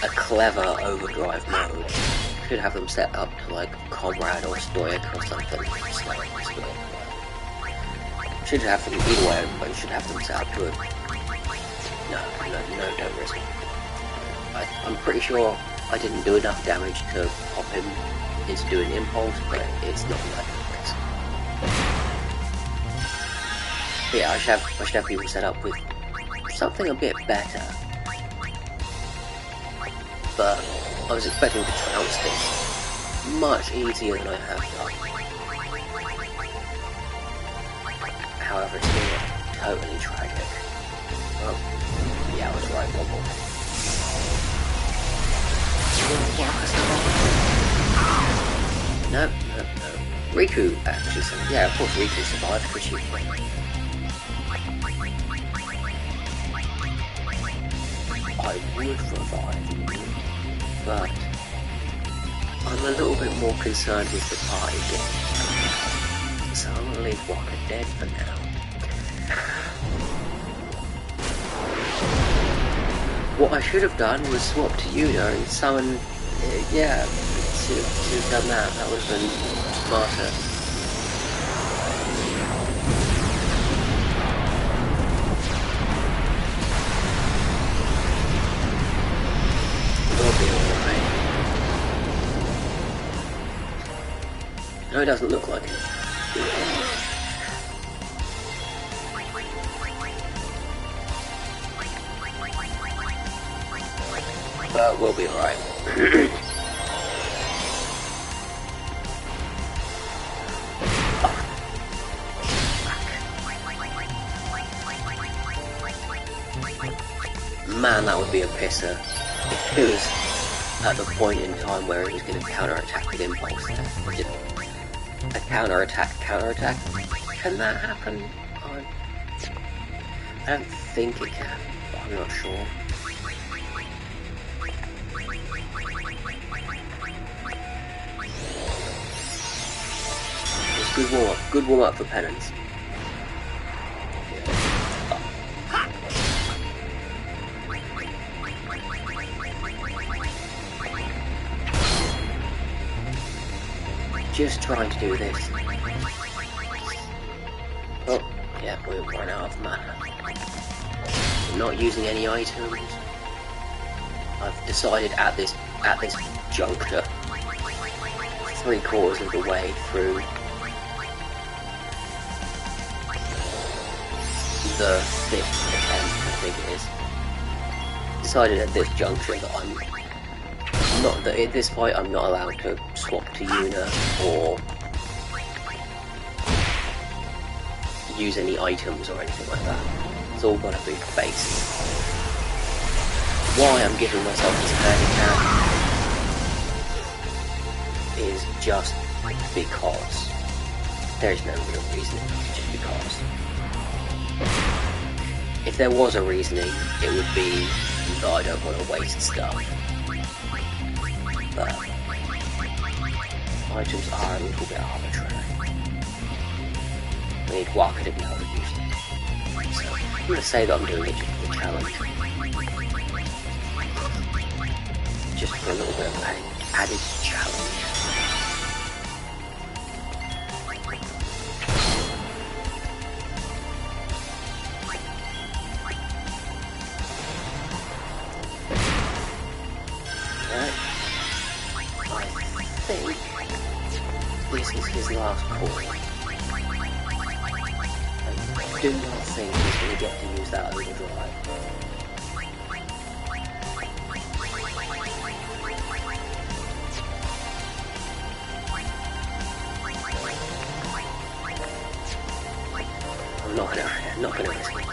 a clever Overdrive mode. Should have them set up to like Comrade or Stoic or something. Should have them either way, but you should have them set up to it. No, don't risk it. I'm pretty sure I didn't do enough damage to pop him into doing Impulse, but it's not like this. But yeah, I should have people set up with something a bit better. But I was expecting to trounce this much easier than I have done. However, it's still totally tragic. Oh, yeah, I was right, Wobble. No. Riku actually survived. Yeah, of course Riku survived, could she? I would revive you, but I'm a little bit more concerned with the party game. So I'm gonna leave Waka dead for now. What I should have done was swap to Yuna and summon, yeah, to have done that. That would have been smarter. It'll be alright. No, it doesn't look like it. But we'll be alright. Man, that would be a pisser. If it was at the point in time where it was going to counter-attack with impulse there. A counter-attack? Can that happen? I don't think it can, but I'm not sure. It's good warm-up for penance. Just trying to do this. Oh, yeah, we've run out of mana. I'm not using any items. I've decided at this juncture, 3/4 of the way through the 5th attempt, I think it is. Decided at this juncture that at this point I'm not allowed to swap to Yuna or use any items or anything like that. It's all got to be base. Why I'm giving myself this handicap is just because. There is no real reason, just because. If there was a reasoning, it would be that I don't want to waste stuff. But items are a little bit arbitrary. I need Waka to be able to use them. So I'm going to say that I'm doing it just for the challenge. Just for a little bit of added challenge. This is his last call. I do not think he's going to get to use that overdrive. I'm not gonna risk it.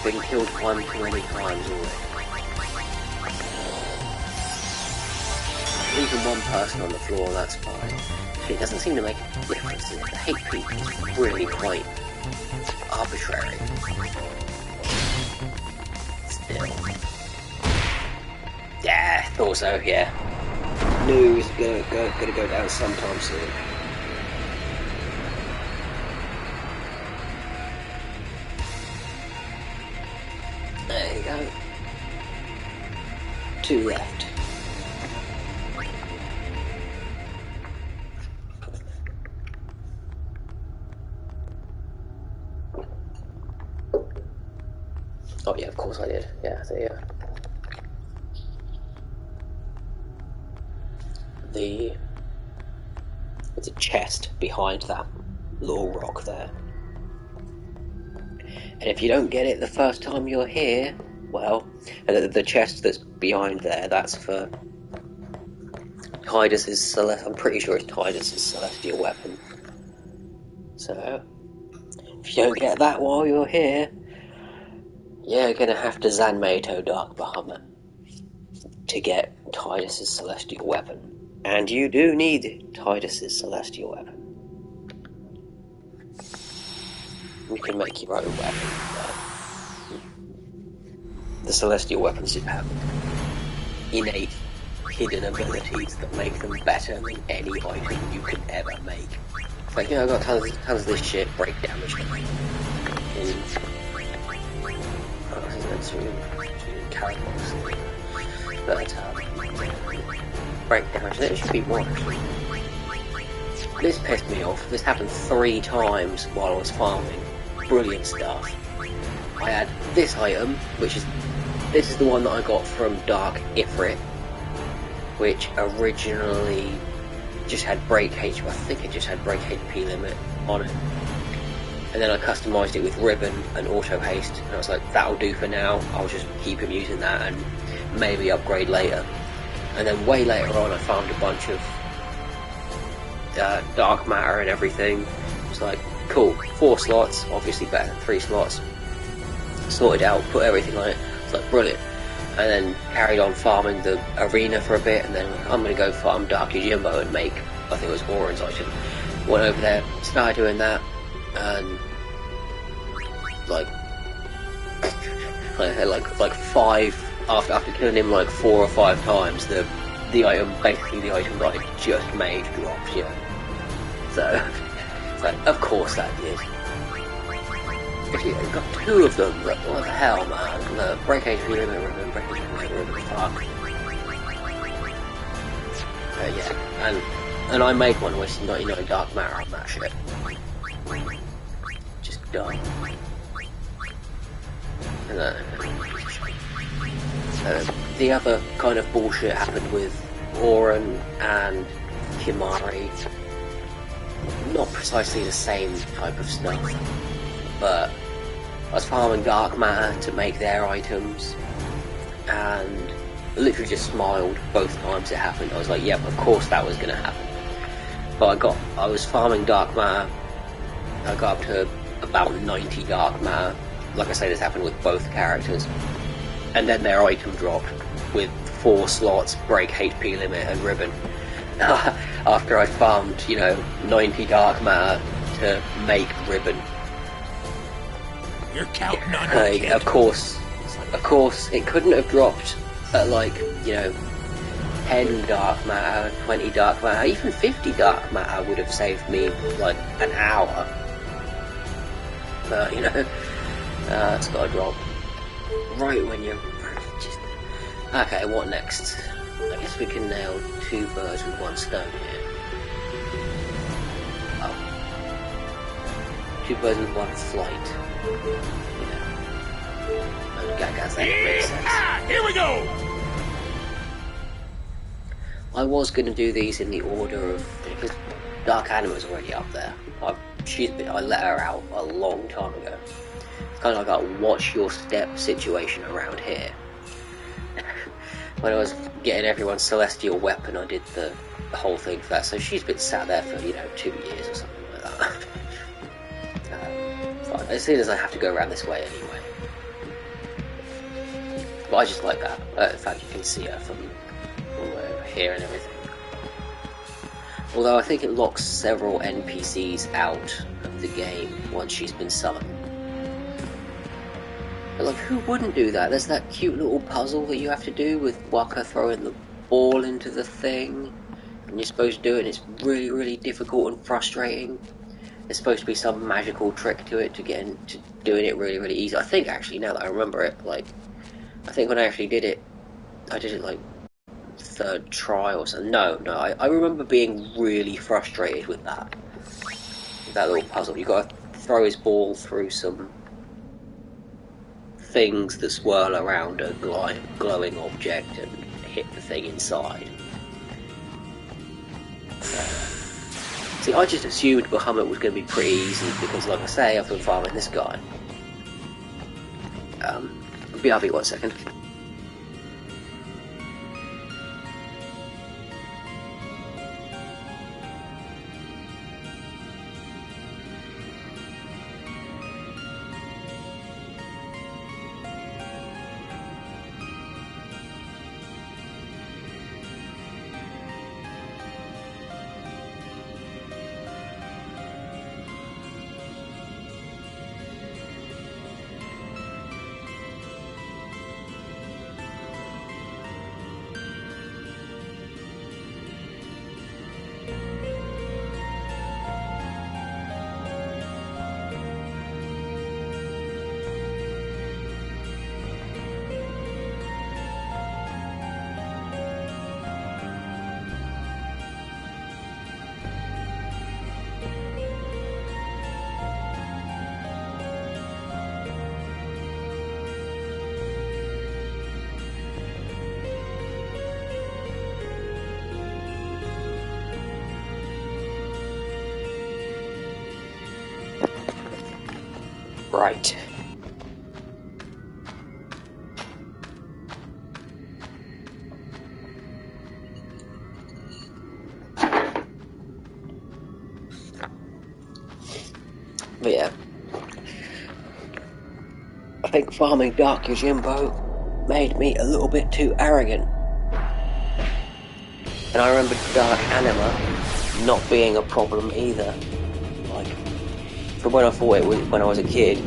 Been killed one too many times already. Even one person on the floor, that's fine. It doesn't seem to make a difference. The hate peak is really quite arbitrary. Still. Yeah, thought so, yeah. Knew he was gonna go down sometime soon. There you go. 2 left. Oh yeah, of course I did. Yeah, there you go. There's a chest behind that little rock there. And if you don't get it the first time you're here, well, the chest that's behind there, that's for I'm pretty sure it's Tidus's celestial weapon. So, If you don't get that while you're here, you're gonna have to Zanmato Dark Bahamut to get Tidus's Celestial Weapon. And you do need Tidus's Celestial Weapon. You can make your own weapon, but the Celestial Weapons just have innate hidden abilities that make them better than any item you could ever make. It's like, I've got tons of this shit, break damage. But, break damage, there should be more actually. This pissed me off. This happened 3 times while I was farming. Brilliant stuff. I had this item, this is the one that I got from Dark Ifrit, which originally just had break HP, I think it just had break HP limit on it. And then I customised it with ribbon and auto haste, and I was like, that'll do for now, I'll just keep him using that and maybe upgrade later. And then way later on I found a bunch of dark matter and everything. It's like, cool, 4 slots, obviously better than 3 slots. Sorted out, put everything on it, it's like brilliant. And then carried on farming the arena for a bit, and then I'm going to go farm Dark Aeon and make, I think it was Oran's item. Went over there, started doing that, and like 5, after killing him like 4 or 5 times, the item that I just made dropped, yeah. So, it's like, of course that did. You've got 2 of them, what the hell, man? The break HP limit ribbon, break HP limit ribbon, fuck. Yeah, and I made one wasting 99 dark matter on that shit. Just dumb. And the other kind of bullshit happened with Oran and Kimari. Not precisely the same type of stuff, but I was farming dark matter to make their items, and I literally just smiled both times it happened. I was like, yep, of course that was gonna happen. But I was farming dark matter, I got up to about 90 dark matter. Like I say, this happened with both characters. And then their item dropped with 4 slots, break HP limit and ribbon. After I farmed, 90 dark matter to make ribbon. You're counting on it. Of course, it couldn't have dropped at 10 dark matter, 20 dark matter, even 50 dark matter would have saved me like an hour. But it's got to drop right when you're just. Okay, what next? I guess we can nail 2 birds with 1 stone here. Oh. 2 birds with 1 flight. That makes sense. Here we go! I was going to do these in the order of, because Dark Anima's already up there. I let her out a long time ago. It's kind of like a watch your step situation around here. When I was getting everyone's Celestial Weapon, I did the whole thing for that. So she's been sat there for 2 years or something like that. Fine. As soon as I have to go around this way anyway. But I just like that. In fact, you can see her from all the way over here and everything. Although I think it locks several NPCs out of the game once she's been summoned. But who wouldn't do that? There's that cute little puzzle that you have to do with Waka throwing the ball into the thing, and you're supposed to do it, and it's really, really difficult and frustrating. There's supposed to be some magical trick to it to get into doing it really, really easy. I think, actually, now that I remember it, I think when I actually did it, I did it 3rd try or something. No, I remember being really frustrated with that little puzzle. You got to throw his ball through some things that swirl around a glowing object and hit the thing inside. See, I just assumed Bahamut was going to be pretty easy because, like I say, I've been farming this guy. BRB 1 second. Right. But yeah, I think farming Dark Yojimbo made me a little bit too arrogant. And I remember Dark Anima not being a problem either. Like, from when I thought it was when I was a kid,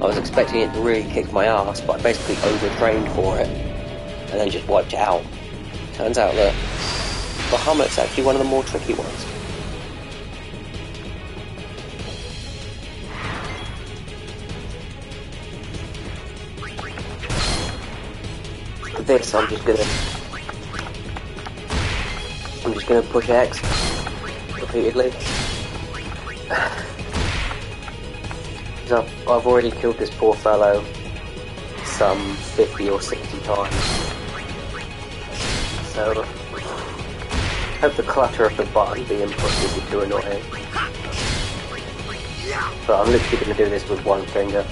I was expecting it to really kick my ass, but I basically overtrained for it, and then just wiped it out. Turns out that Bahamut's actually one of the more tricky ones. For this, I'm just gonna push X repeatedly. I've already killed this poor fellow some 50 or 60 times. So, I hope the clutter of the button being pushed isn't too annoying. But I'm literally going to do this with one finger.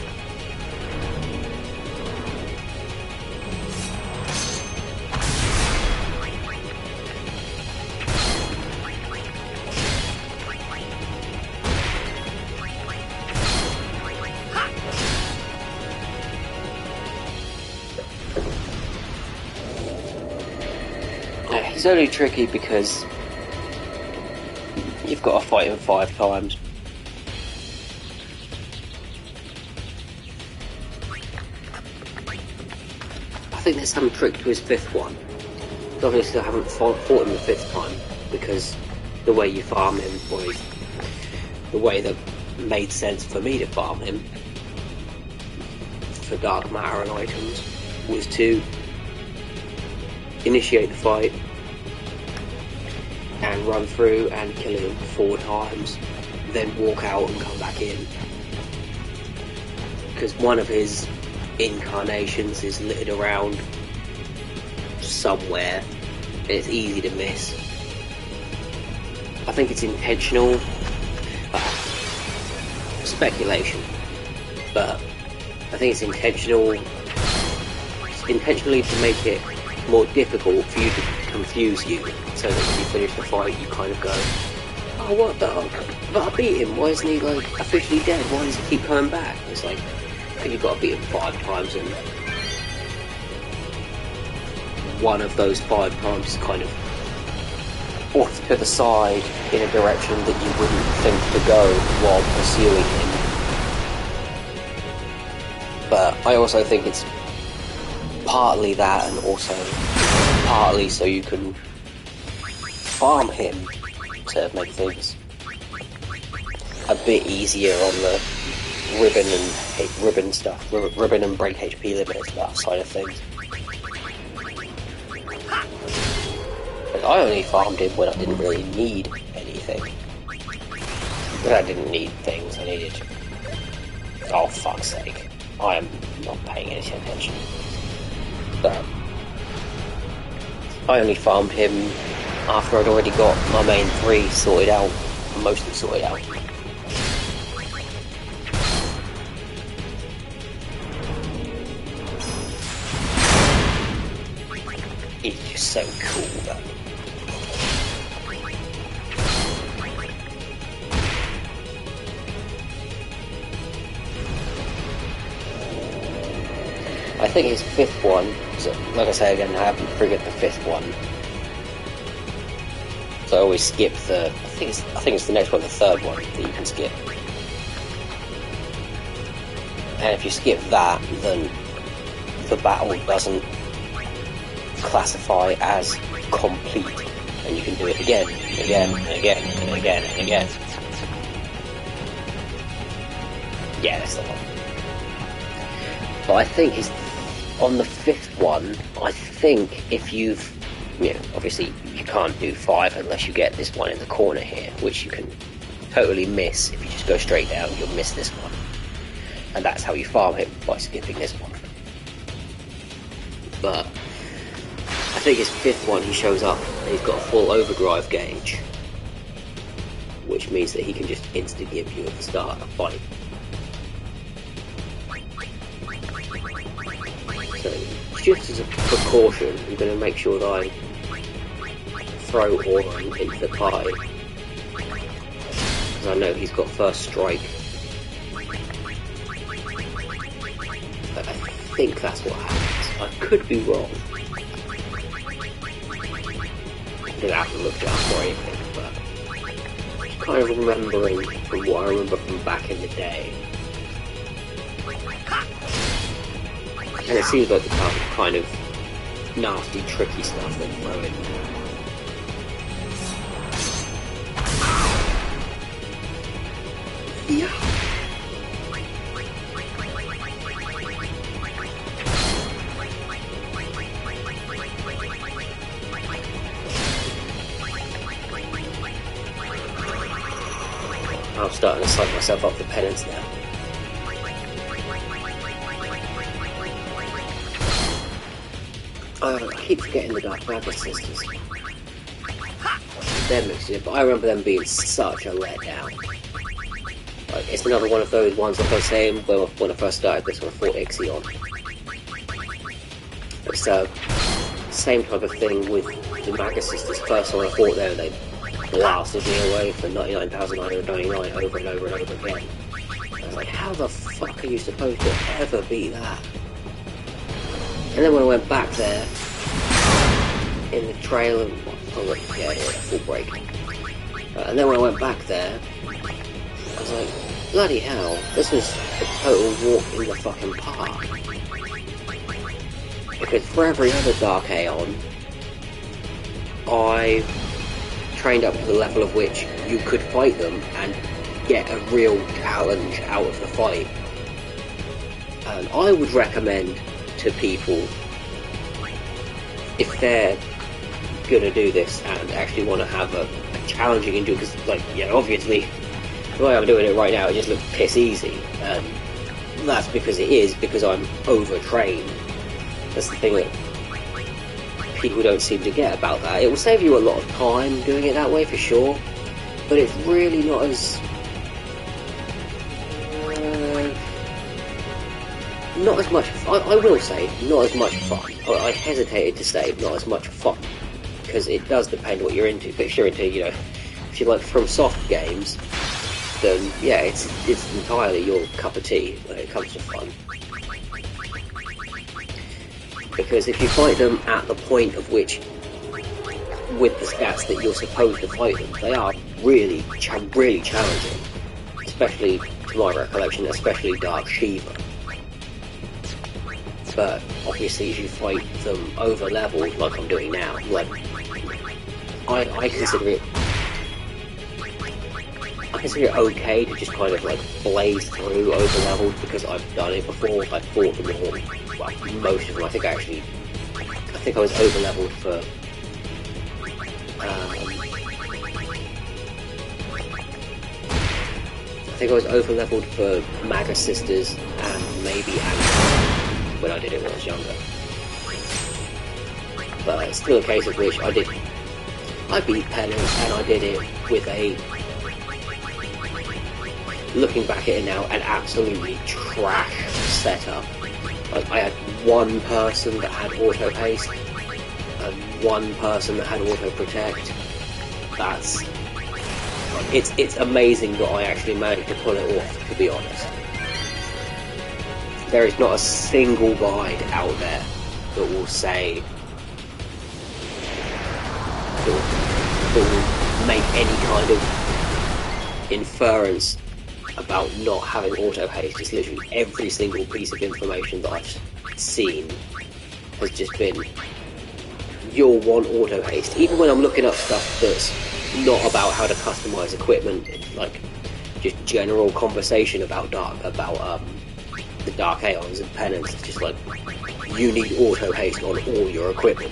It's only tricky because you've got to fight him 5 times. I think there's some trick to his 5th one. Obviously I haven't fought him the 5th time because the way you farm him, or the way that made sense for me to farm him for dark matter and items was to initiate the fight and run through and kill him 4 times, then walk out and come back in. Because one of his incarnations is littered around somewhere and it's easy to miss. I think it's intentional, speculation, but I think it's intentionally to make it more difficult for you to confuse you, so that when you finish the fight you kind of go, oh what the fuck, but I beat him, why isn't he like officially dead, why does he keep coming back? It's like, you've got to beat him 5 times and one of those 5 times is kind of off to the side in a direction that you wouldn't think to go while pursuing him. But I also think it's partly that, and also partly so you can farm him to make things a bit easier on the ribbon and break HP limits, that side of things. But I only farmed him when I didn't really need anything. When I didn't need things, I needed... Oh fuck's sake, I am not paying any attention. But I only farmed him after I'd already got my main 3 sorted out, mostly sorted out. It's just so cool though. I think his 5th one, so like I say again, I haven't figured the 5th one. So I always skip the, I think it's the next one, the 3rd one that you can skip. And if you skip that, then the battle doesn't classify as complete. And you can do it again, and again, and again, and again, and again. Yeah, that's the one. But I think on the 5th one, I think if you've, obviously you can't do 5 unless you get this one in the corner here, which you can totally miss. If you just go straight down, you'll miss this one. And that's how you farm him, by skipping this one. But I think his 5th one, he shows up and he's got a full overdrive gauge, which means that he can just insta-give you at the start of a fight. just as a precaution, I'm going to make sure that I throw Auron into the pie, because I know he's got first strike. But I think that's what happens. I could be wrong. I didn't have to look it up or anything, but just kind of remembering from what I remember from back in the day. And it seems like the kind of nasty, tricky stuff they throw in there. Yeah. I'm starting to psych myself up for penance now. I keep forgetting the Dark Aeon sisters. They're mixed in, but I remember them being such a letdown. Like, it's another one of those ones, like I was saying when I first started this, when I fought Ixion. It's the same type of thing with the Magus sisters. First time I fought them, they blasted me away for 99,999 over and over and over again. I was like, how the fuck are you supposed to ever beat that? And then when I went back there, in the trail of... yeah, full break. And then when I went back there, I was like, bloody hell, this was a total walk in the fucking park. Because for every other Dark Aeon, I trained up to the level of which you could fight them and get a real challenge out of the fight. And I would recommend to people, if they're gonna do this and actually want to have a challenging endurance, because, like, yeah, obviously the way I'm doing it right now, it just looks piss easy, and that's because it is, because I'm overtrained. That's the thing that people don't seem to get about that. It will save you a lot of time doing it that way, for sure, but it's really not as... not as much fun. I will say, not as much fun. I hesitated to say not as much fun, because it does depend what you're into. But if you're into, you know, if you like From Soft games, then yeah, it's entirely your cup of tea when it comes to fun. Because if you fight them at the point of which, with the stats that you're supposed to fight them, they are really challenging. Especially, to my recollection, especially Dark Shiva. But obviously if you fight them over leveled like I'm doing now, like I consider it okay to just kind of like blaze through over leveled, because I've done it before. I fought them all, well, most of them. I think I was over leveled for Magus Sisters and maybe when I did it when I was younger. But it's still a case of which I beat Penance, and I did it with a, looking back at it now, an absolutely trash setup. Like, I had one person that had auto haste, and one person that had auto protect. It's amazing that I actually managed to pull it off, to be honest. There is not a single guide out there that will say, that will make any kind of inference about not having auto haste. It's literally every single piece of information that I've seen has just been, you'll want auto haste. Even when I'm looking up stuff that's not about how to customize equipment, like just general conversation about the Dark Aeons and Penance, it's just like, you need auto haste on all your equipment.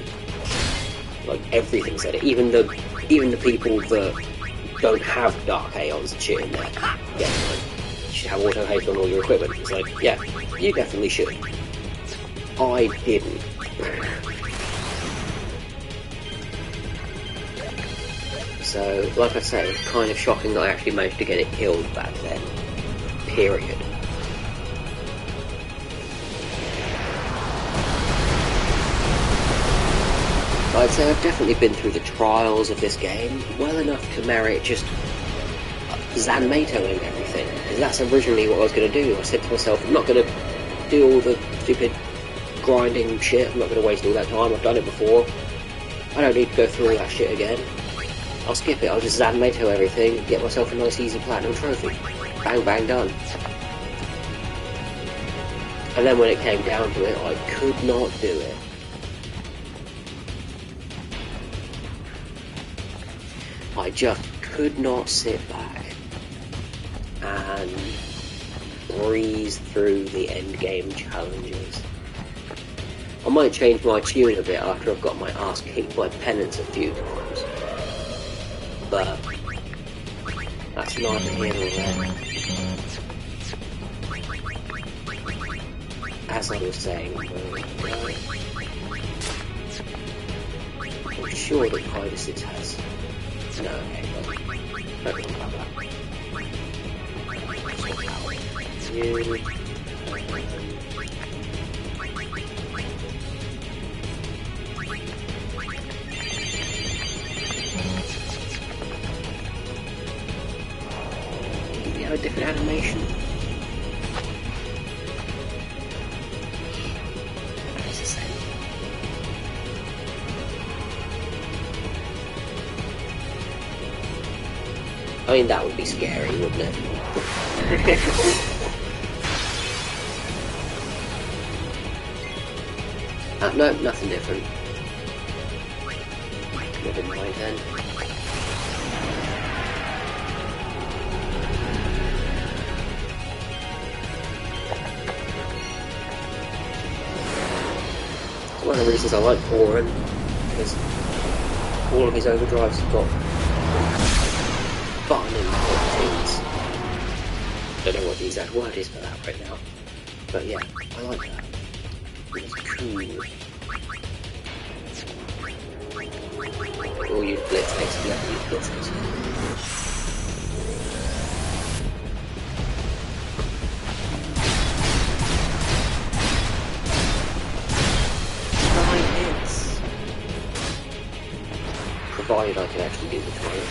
Like, everything said it. Even the people that don't have Dark Aeons and shit in there, yeah, like, you should have auto haste on all your equipment. It's like, yeah, you definitely should. I didn't. So, like I say, it's kind of shocking that I actually managed to get it killed back then. Period. I'd say I've definitely been through the trials of this game well enough to merit just Zanmatoing everything, because that's originally what I was going to do. I said to myself, I'm not going to do all the stupid grinding shit, I'm not going to waste all that time, I've done it before, I don't need to go through all that shit again. I'll skip it, I'll just Zanmato everything, get myself a nice easy platinum trophy. Bang bang done. And then when it came down to it, I could not do it. I just could not sit back and breeze through the endgame challenges. I might change my tune a bit after I've got my ass kicked by penance a few times, but that's neither here nor there. As I was saying, I'm sure that Hydasid has... No, okay, well, don't talk about that. You have a different animation. It's the same. I mean, that would be scary, wouldn't it? No, nothing different. Never mind then. It's one of the reasons I like Auron, because all of his overdrives have got buttoning things. Don't know what the exact word is for that right now, but yeah, I like that. It's cool. Or you blitz next, never use blitz next. Provided I can actually do the trial.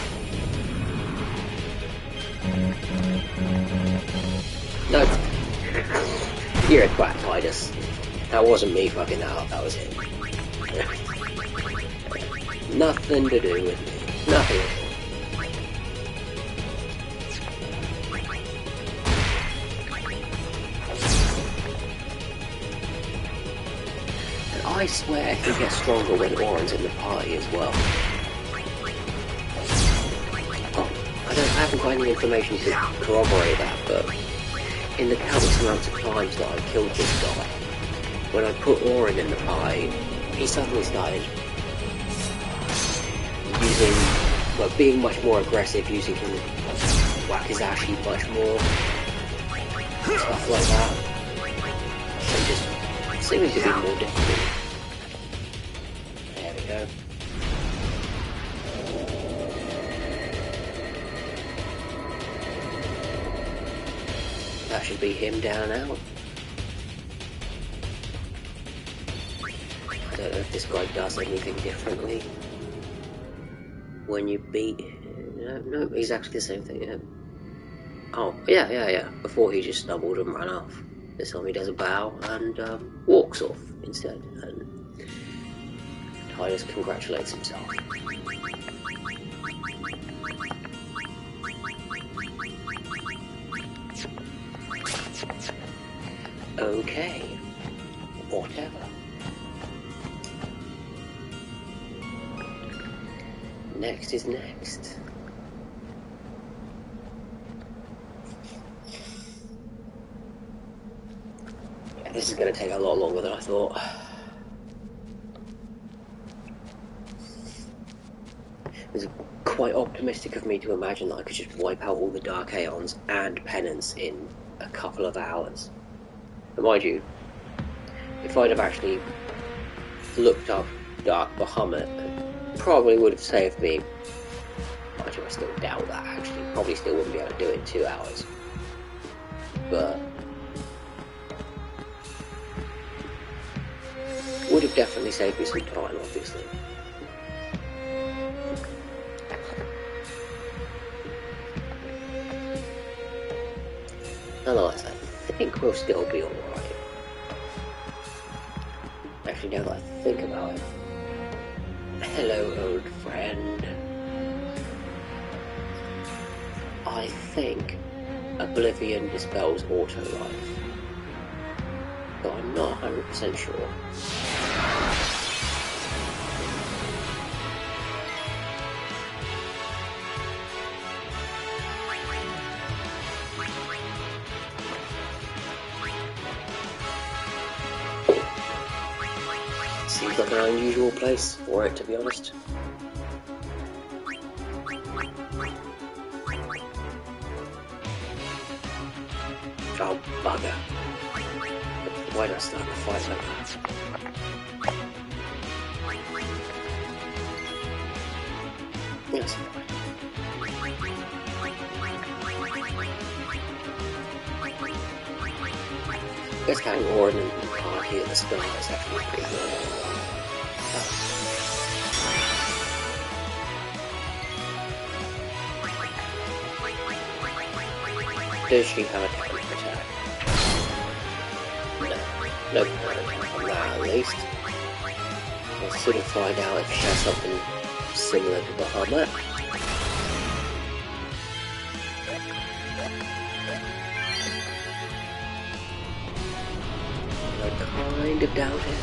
No. You're a twat, Titus. That wasn't me fucking that up, that was him. Nothing to do with me. Nothing at all. And I swear he gets stronger when Auron's in the party as well. I haven't got any information to corroborate that, but in the countless amounts of times that I killed this guy, when I put Auron in the party, he suddenly started using, well, being much more aggressive, using him whack his Ashi much more, stuff like that, and just seeming to be more difficult. There we go. That should be him down and out. I don't know if this guy does anything differently when you beat... No, exactly the same thing. Yeah. Oh, yeah. Before he just stumbled and ran off. This time he does a bow and walks off instead. And Titus congratulates himself. Okay, whatever. Next is next. Yeah, this is going to take a lot longer than I thought. It was quite optimistic of me to imagine that I could just wipe out all the Dark Aeons and Penance in a couple of hours. But mind you, if I'd have actually looked up Dark Bahamut, it probably would have saved me. Actually, I still doubt that, actually. Probably still wouldn't be able to do it in 2 hours. But would have definitely saved me some time, obviously. Otherwise, I think we'll still be alright. Actually, now that I think about it. Hello, old friend. I think Oblivion dispels auto-life, but I'm not 100% sure. Seems like an unusual place for it, to be honest. Oh, bugger. Why did I start the fight like that? Yes. This kind of ornament party at the start is actually pretty good. Does she have a counter attack? No counter attack on that at least. We'll soon find out if she has something similar to Bahamut. I kind of doubt it.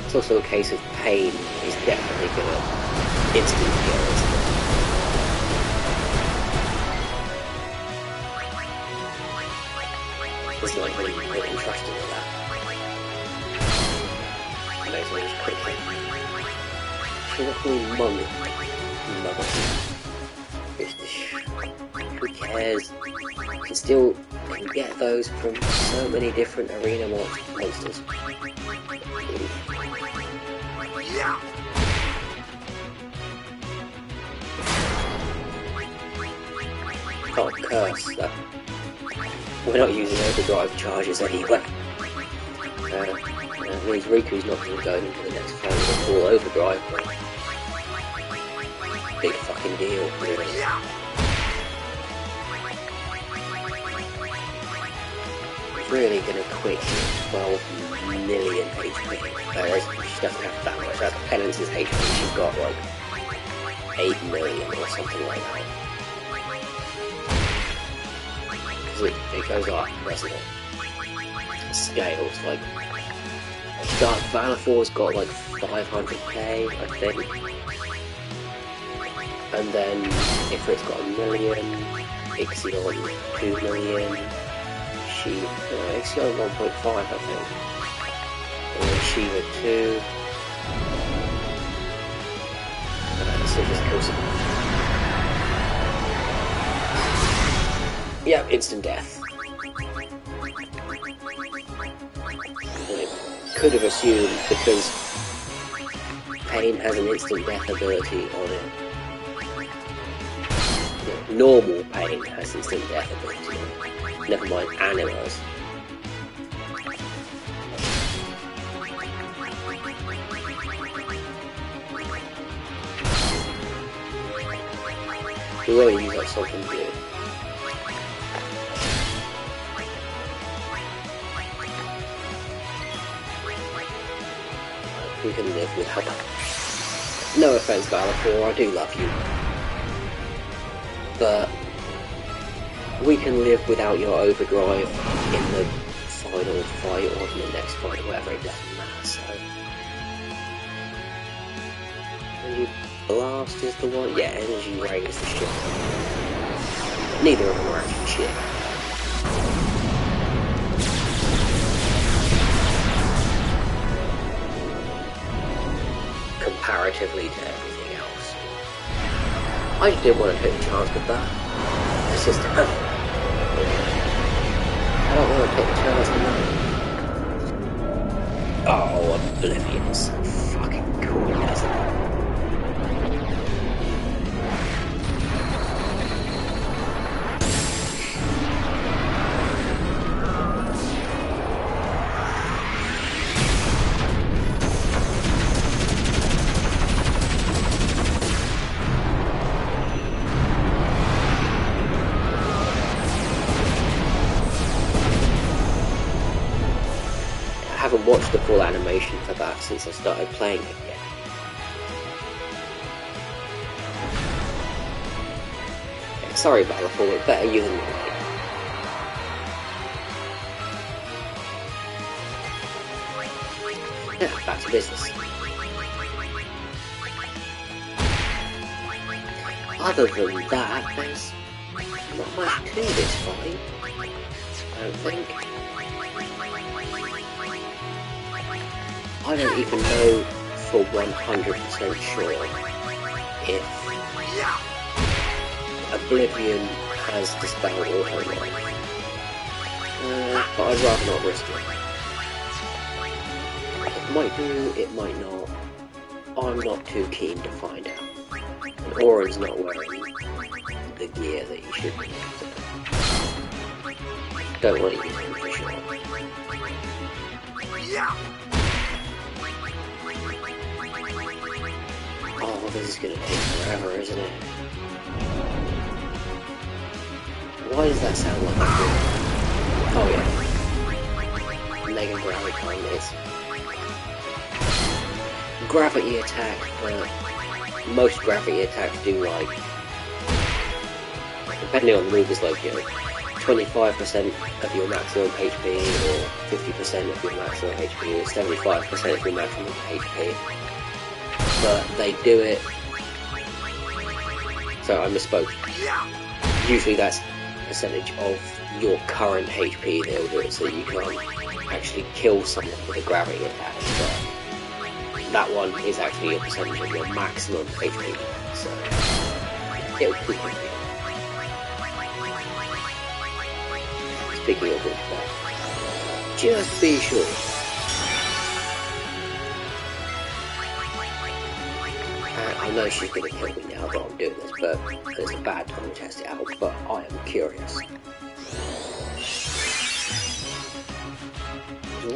It's also a case of Pain is definitely gonna instant kill, isn't it? It's not really interested in that. May as well just quickly. Critical mummy. Mother. Who cares? You can still get those from so many different arena monsters. Oh, curse that. We're not using overdrive charges anyway. Means Riku's not going to go into the next phase with full overdrive, but big fucking deal, really. Really going to quit 12 million HP. She doesn't have that much. That's Penance's HP. She's got like 8 million or something like that. It goes up, doesn't it? Scales, like Dark Valifor's got like 500k, I think. And then Ifrit's got 1 million, Ixion 2 million, Ixion 1.5 I think. And then Shiva 2. So just kill some. Yep, instant death. Could have assumed because Pain has an instant death ability on it. Normal Pain has instant death ability on it. Never mind Animas. We want to use like something good. We can live without that. No offense, Valifor, I do love you. But we can live without your overdrive in the final fight or in the next fight, whatever, it doesn't matter, so. Energy Blast is the one? Yeah, Energy Ray is the shit. Neither of them are actually shit. Comparatively to everything else. I just didn't want to take a chance with that. It's just... I don't want to take a chance with that. Oh, Oblivion is so fucking cool, isn't it? watched the full animation for that since I started playing it again. Yeah, sorry Battlefall, but better you than me. Yeah, back to business. Other than that, there's not much to this fight, I don't think. I don't even know for 100% sure if Oblivion has dispelled auto-life, but I'd rather not risk it. It might do, it might not. I'm not too keen to find out. And Auron's not wearing the gear that he should be. Don't want to use him for sure. Oh, this is going to take forever, isn't it? Why does that sound like a ball? Oh yeah. Mega Gravicon is gravity attack, most gravity attacks do like, depending on the move's location, 25% of your maximum HP, or 50% of your maximum HP, or 75% of your maximum HP. But they do it, so I misspoke. Usually that's a percentage of your current HP they'll do it, so you can't actually kill someone with a gravity attack. But that one is actually a percentage of your maximum HP, so it'll be pretty good. Speaking of which, just be sure. I know she's going to kill me now that I'm doing this, but it's a bad time to test it out, but I am curious.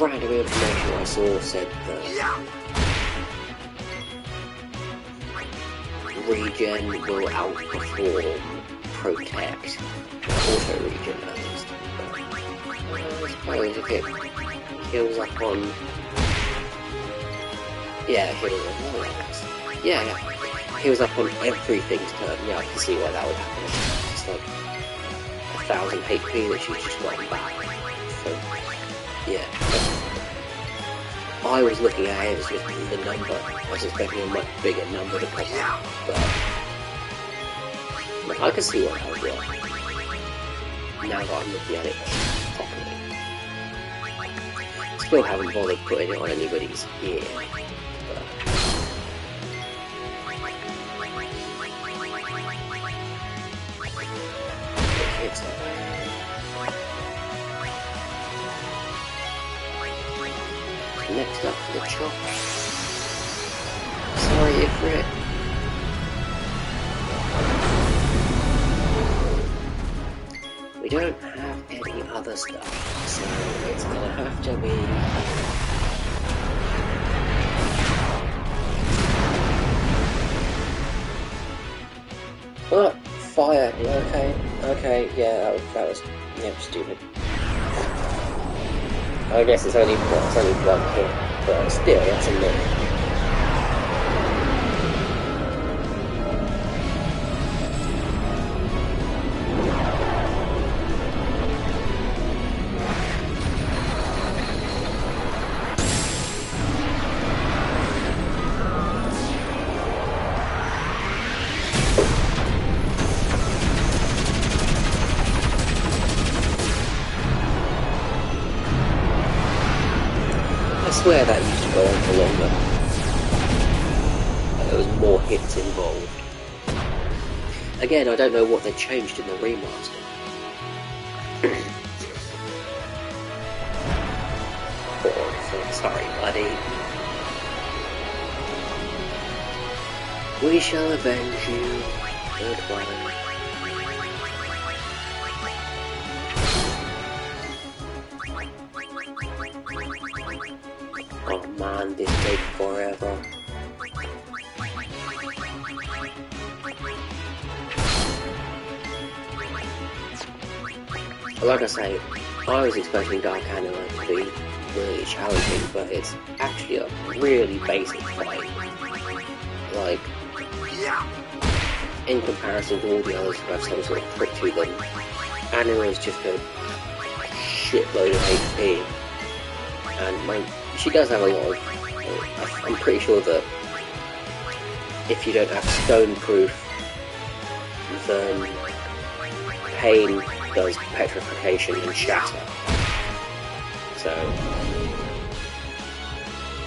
Random information I saw said that regen will outperform protect, auto regen at least. I suppose if it heals up on... yeah, heals up. Yeah. Heals up on everything's turn. Yeah, I can see why that would happen. It's like 1,000 HP that she's just gotten back. So, yeah. I was looking at it as just the number. I was expecting a much bigger number to pop out. But I can see what that would work. Now that I'm looking at it properly. Still haven't bothered putting it on anybody's ear. Next up for the chop. Sorry, Ifrit. We don't have any other stuff, so it's gonna have to be... oh, fire. Okay, yeah, that was stupid. I guess it's only one hit, but still, that's a lot. I swear that used to go on for longer. There was more hits involved. Again, I don't know what they changed in the remaster. Oh, sorry, buddy. We shall avenge you. Goodbye. Oh man, this takes forever. Like I say, I was expecting Dark Aeon to be really challenging, but it's actually a really basic fight. Like, in comparison to all the others who have some sort of trick to them, Anna is just a shitload of HP, and she does have a lot of. I'm pretty sure that if you don't have stone proof, then Pain does petrification and shatter. So,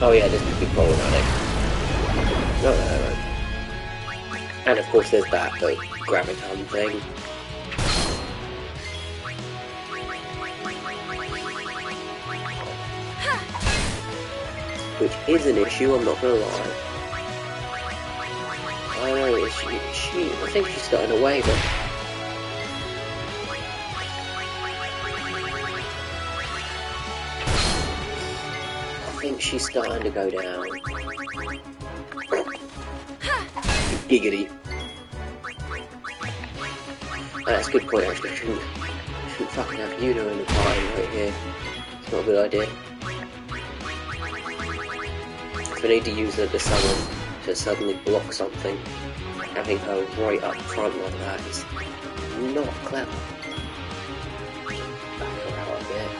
oh yeah, this could be problematic. No. And of course there's the graviton thing. Which is an issue, I'm not gonna lie. I know, I think she's starting to waver. I think she's starting to go down. Giggity. That's a good point, actually. I shouldn't fucking have Yuno in the party right here. It's not a good idea. If I need to use her to summon to suddenly block something, having her right up front like that is not clever. Back her out a bit.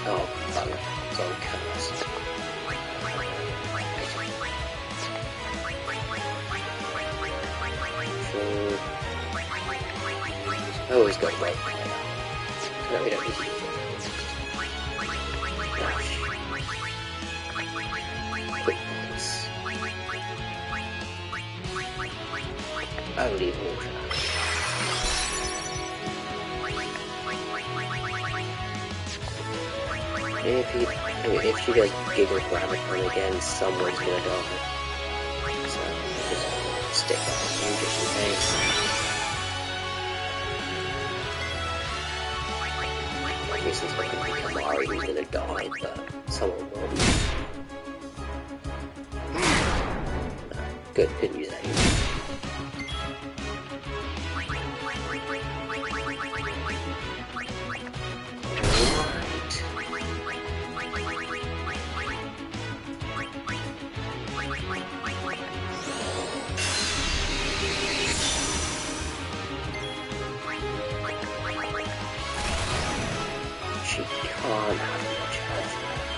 Oh, fuck. It's on curse. Oh, he's got right. No, we don't need to use it. Quick points. Only water. If she does Giga Graviton again, someone's gonna die. So, just stick that on you just in case. This is going to be Kamari who's going to die, but someone will. No, good, didn't use that. She can't have much health left.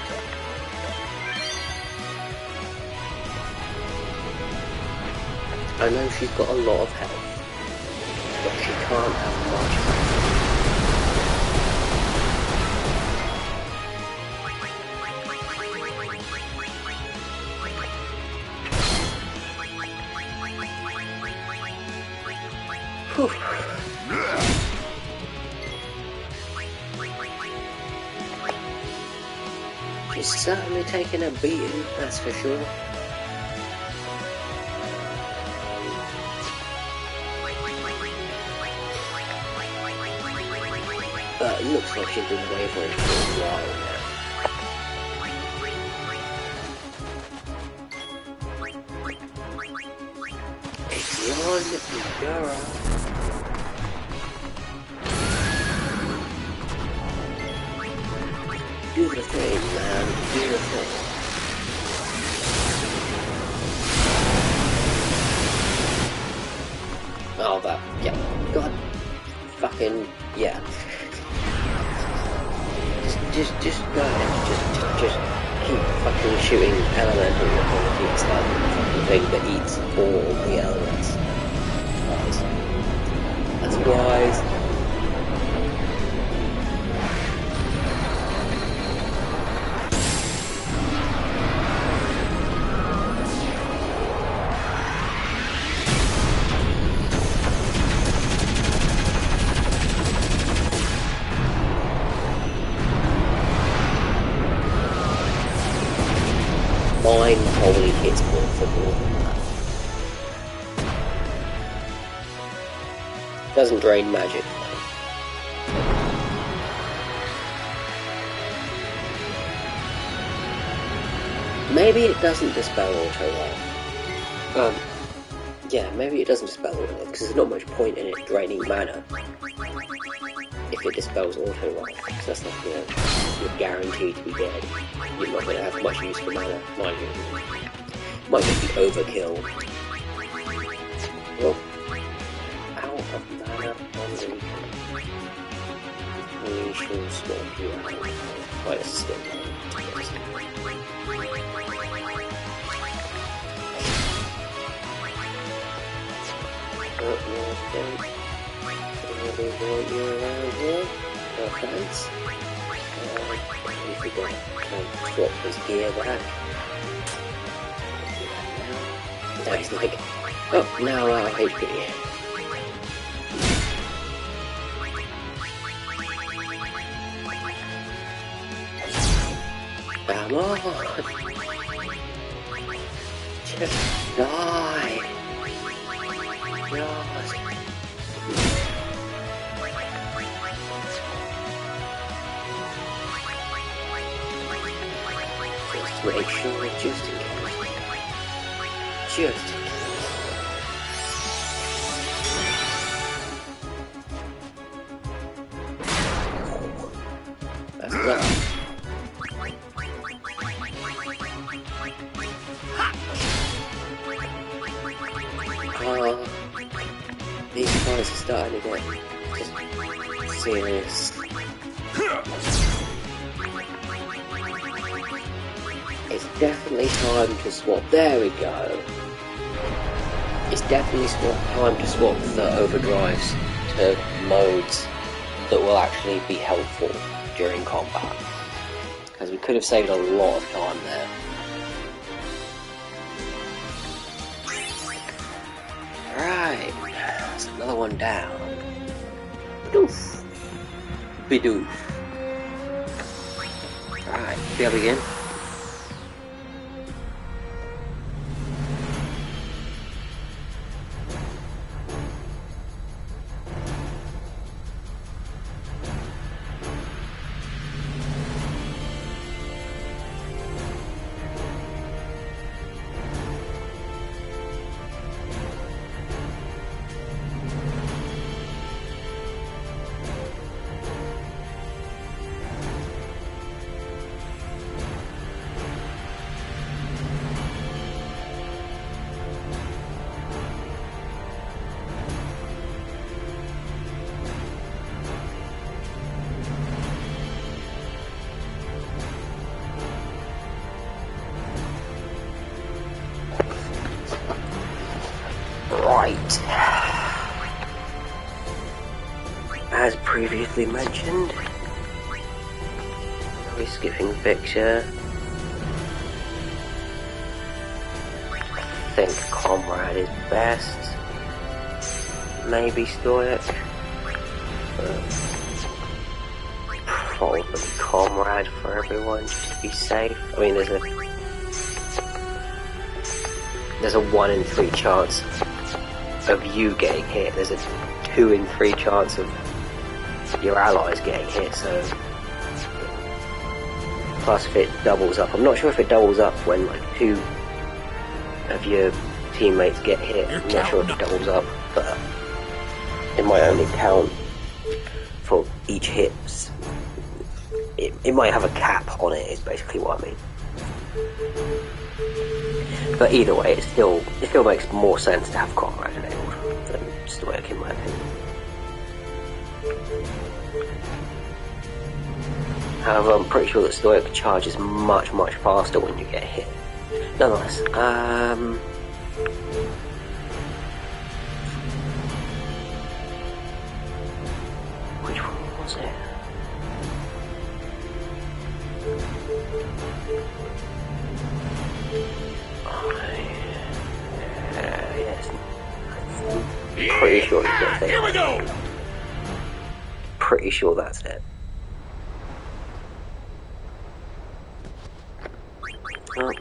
I know she's got a lot of health, but she can't have much health. Whew. She's certainly taking a beating, that's for sure. But it looks like she's been wavering for a while now. It's on the Fedora. Do the thing, man. Do the thing. Oh, that. Yeah. God. Fucking. Yeah. Just go ahead. Just keep fucking shooting elemental abilities like the fucking thing that eats all the elements. That's wise. Mine probably hits more for more than that. Doesn't drain magic. Maybe it doesn't dispel auto life. Yeah, maybe it doesn't dispel all of it, because there's not much point in it draining mana if it dispels auto life, because that's like, you know, you're guaranteed to be dead. You're not going to have much use for mana, mind you. Might just be overkill. Well, out of mana on we shall swap you out. Quite a stick. We want you around here. No thanks. If we don't swap his gear back. Now he's like, oh, now our HP. Come on! Just die! Just... make sure, just in case. Just in case. That's enough. These guys are starting to get just serious. It's definitely time to swap. There we go. It's definitely time to swap the overdrives to modes that will actually be helpful during combat. Because we could have saved a lot of time there. Right. That's another one down. Bidoof. Bidoof. Right. Shall we begin? Right. As previously mentioned, we're skipping picture. I think Comrade is best. Maybe Stoic. Probably Comrade for everyone, just to be safe. I mean, there's a 1 in 3 chance of you getting hit. There's a 2 in 3 chance of your allies getting hit, so plus if it doubles up, I'm not sure if it doubles up when like 2 of your teammates get hit. I'm not sure if it doubles up, but it might only count for each hit. It might have a cap on it, is basically what I mean. But either way, it still makes more sense to have Comrade enabled than Stoic, in my opinion. However, I'm pretty sure that Stoic charges much, much faster when you get hit. Nonetheless, which one was it? Pretty sure it's it. Here we go. Pretty sure that's it. Oh.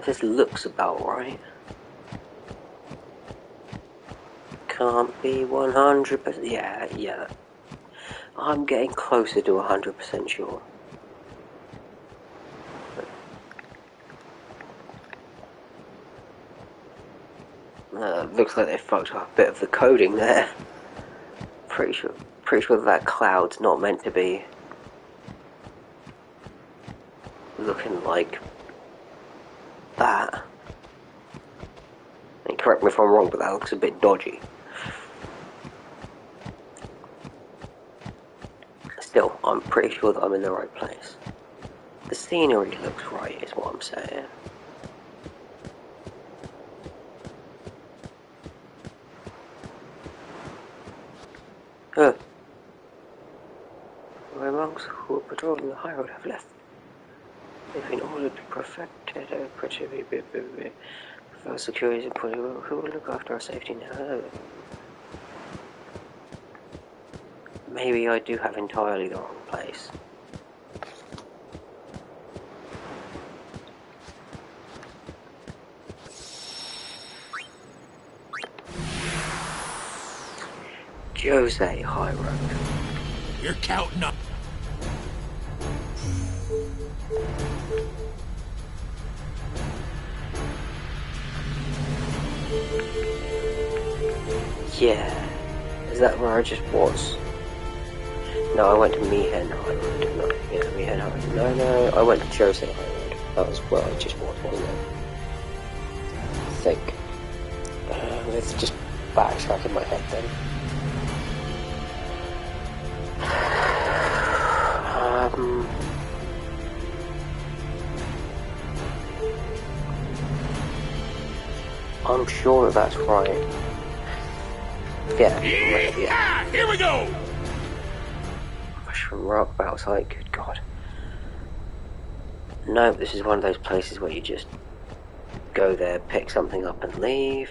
This looks about right. can't be 100%. Yeah. I'm getting closer to 100% sure. Looks like they fucked up a bit of the coding there. Pretty sure that cloud's not meant to be looking like that. And correct me if I'm wrong, but that looks a bit dodgy. Still, I'm pretty sure that I'm in the right place. The scenery looks right, is what I'm saying. My monks who are patrolling the high road have left. They've been ordered to perfect for security and who will look after our safety now. Maybe I do have entirely the wrong place. Jose High Road. You're counting up. Yeah. Is that where I just was? No, I went to Mihen High Road, didn't I? Yeah, Mihen High Road. No, I went to Jose High Road. That was where I just was, wasn't it? I think. Let's just backtrack in my head then. I'm sure that's right. Yeah. Here we go! Mushroom rock outside, good god. No, this is one of those places where you just go there, pick something up and leave.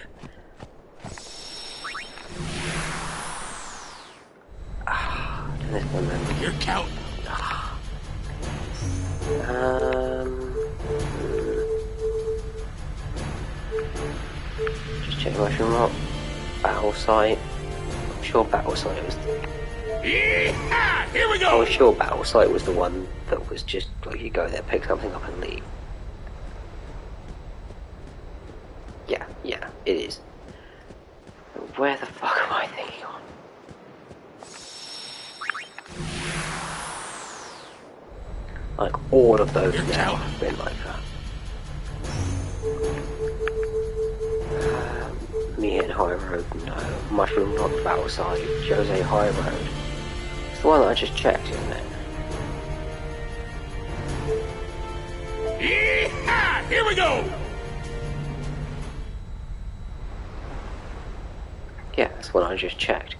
This one then. You're counting. Just check mushroom rock. Battle site. I'm sure battle site was Here we go! I was sure battle site was the one that was just like you go there, pick something up and leave. Yeah, it is. Where the fuck am I thinking on? Like all of those now have been like that. Mihen High Road, no. Mushroom Rock Battle Site, Jose High Road. It's the one that I just checked, isn't it? Here we go! Yeah, that's what I just checked.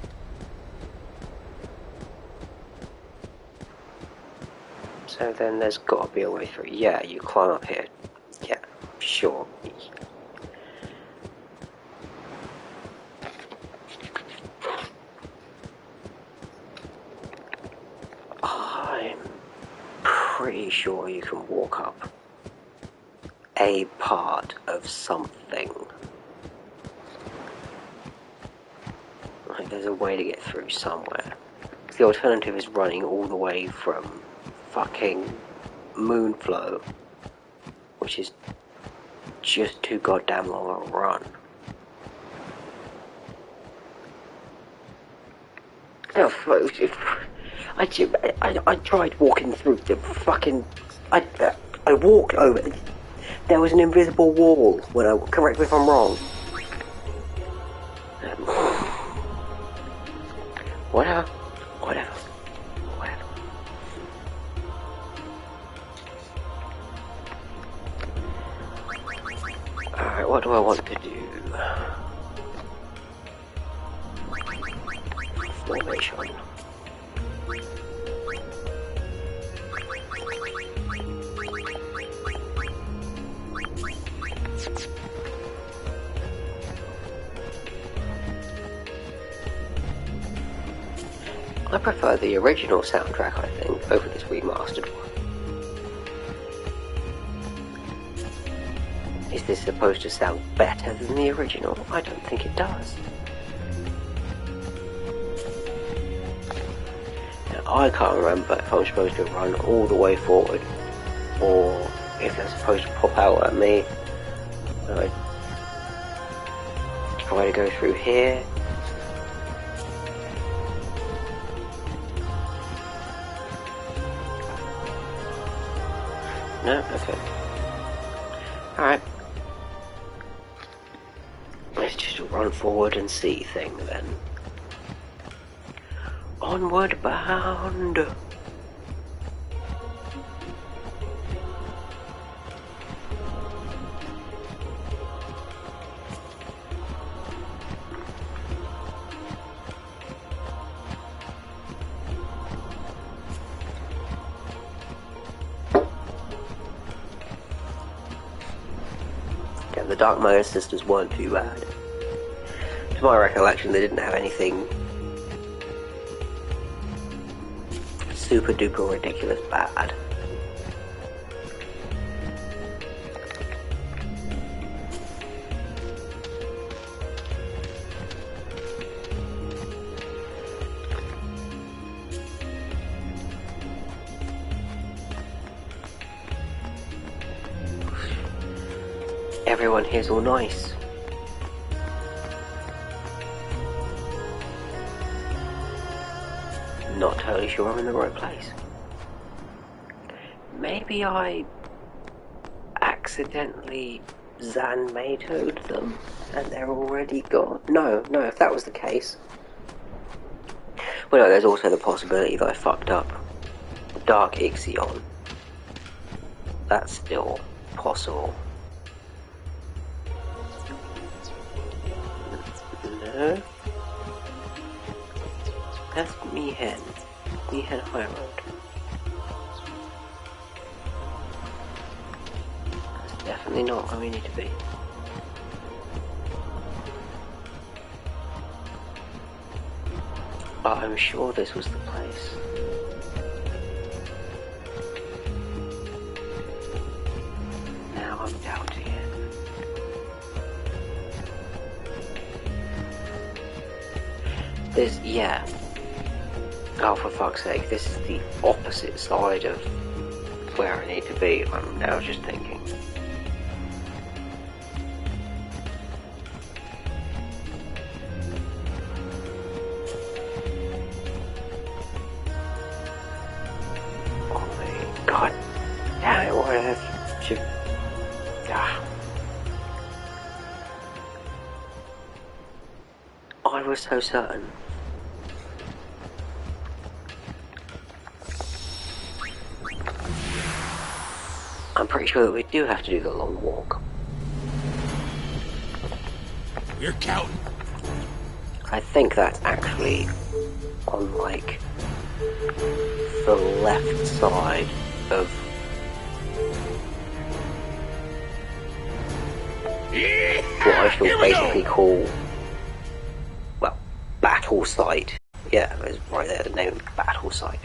So then there's got to be a way through. Yeah, you climb up here. Yeah, sure. I'm pretty sure you can walk up a part of something. Like there's a way to get through somewhere. The alternative is running all the way from fucking Moonflow, which is just too goddamn long a run. I tried walking through the fucking. I walked over. There was an invisible wall. When I correct me if I'm wrong. Whatever. Alright, what do I want to do? Formation. I prefer the original soundtrack, I think, over this remastered one. Is this supposed to sound better than the original? I don't think it does. I can't remember if I'm supposed to run all the way forward or if they're supposed to pop out at me when I try to go through here. No? Okay. Alright. Let's just run forward and see thing then. Onward bound! The Dark Aeon sisters weren't too bad. To my recollection, they didn't have anything super duper ridiculous bad. Everyone here's all nice. Not totally sure I'm in the right place. Maybe I accidentally Zanmatoed them and they're already gone. No, if that was the case. Well, no, there's also the possibility that I fucked up Dark Aeon. That's still possible. No. That's Mihen High Road. That's definitely not where we need to be. But I'm sure this was the place. Now I'm doubting it. This, yeah. Oh, for fuck's sake, this is the opposite side of where I need to be. I'm now just thinking. Oh my god. Damn it, why have you... I was so certain. I'm pretty sure that we do have to do the long walk. We're counting. I think that's actually on, like, the left side of... what I shall basically call... well, battle site. Yeah, it's right there, the name, battle site.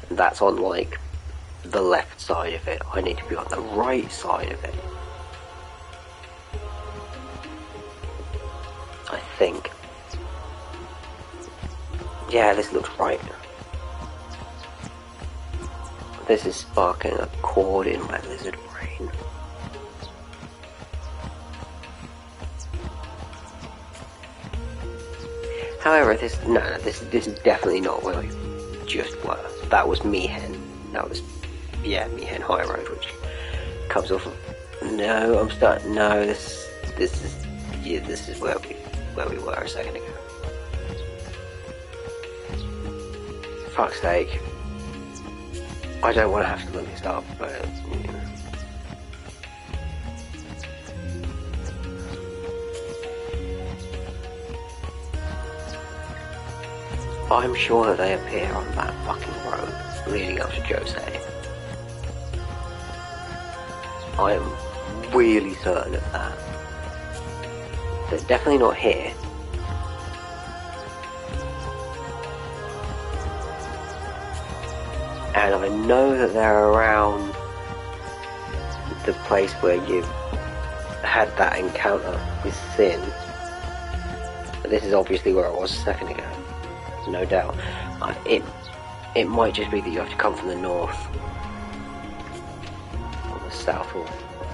And that's on, like, the left side of it. I need to be on the right side of it. I think. Yeah, this looks right. This is sparking a chord in my lizard brain. However, this is definitely not where we just were. That was Mihen. That was, yeah, Mihen High Road, which comes off of. No, I'm starting. No, this is where we were a second ago. For fuck's sake. I don't want to have to look this up, but you know. I'm sure that they appear on that fucking road leading up to Jose. I am really certain of that. They're definitely not here. And I know that they're around the place where you had that encounter with Sin. But this is obviously where I was a second ago. there's no doubt. It might just be that you have to come from the north, or the south, or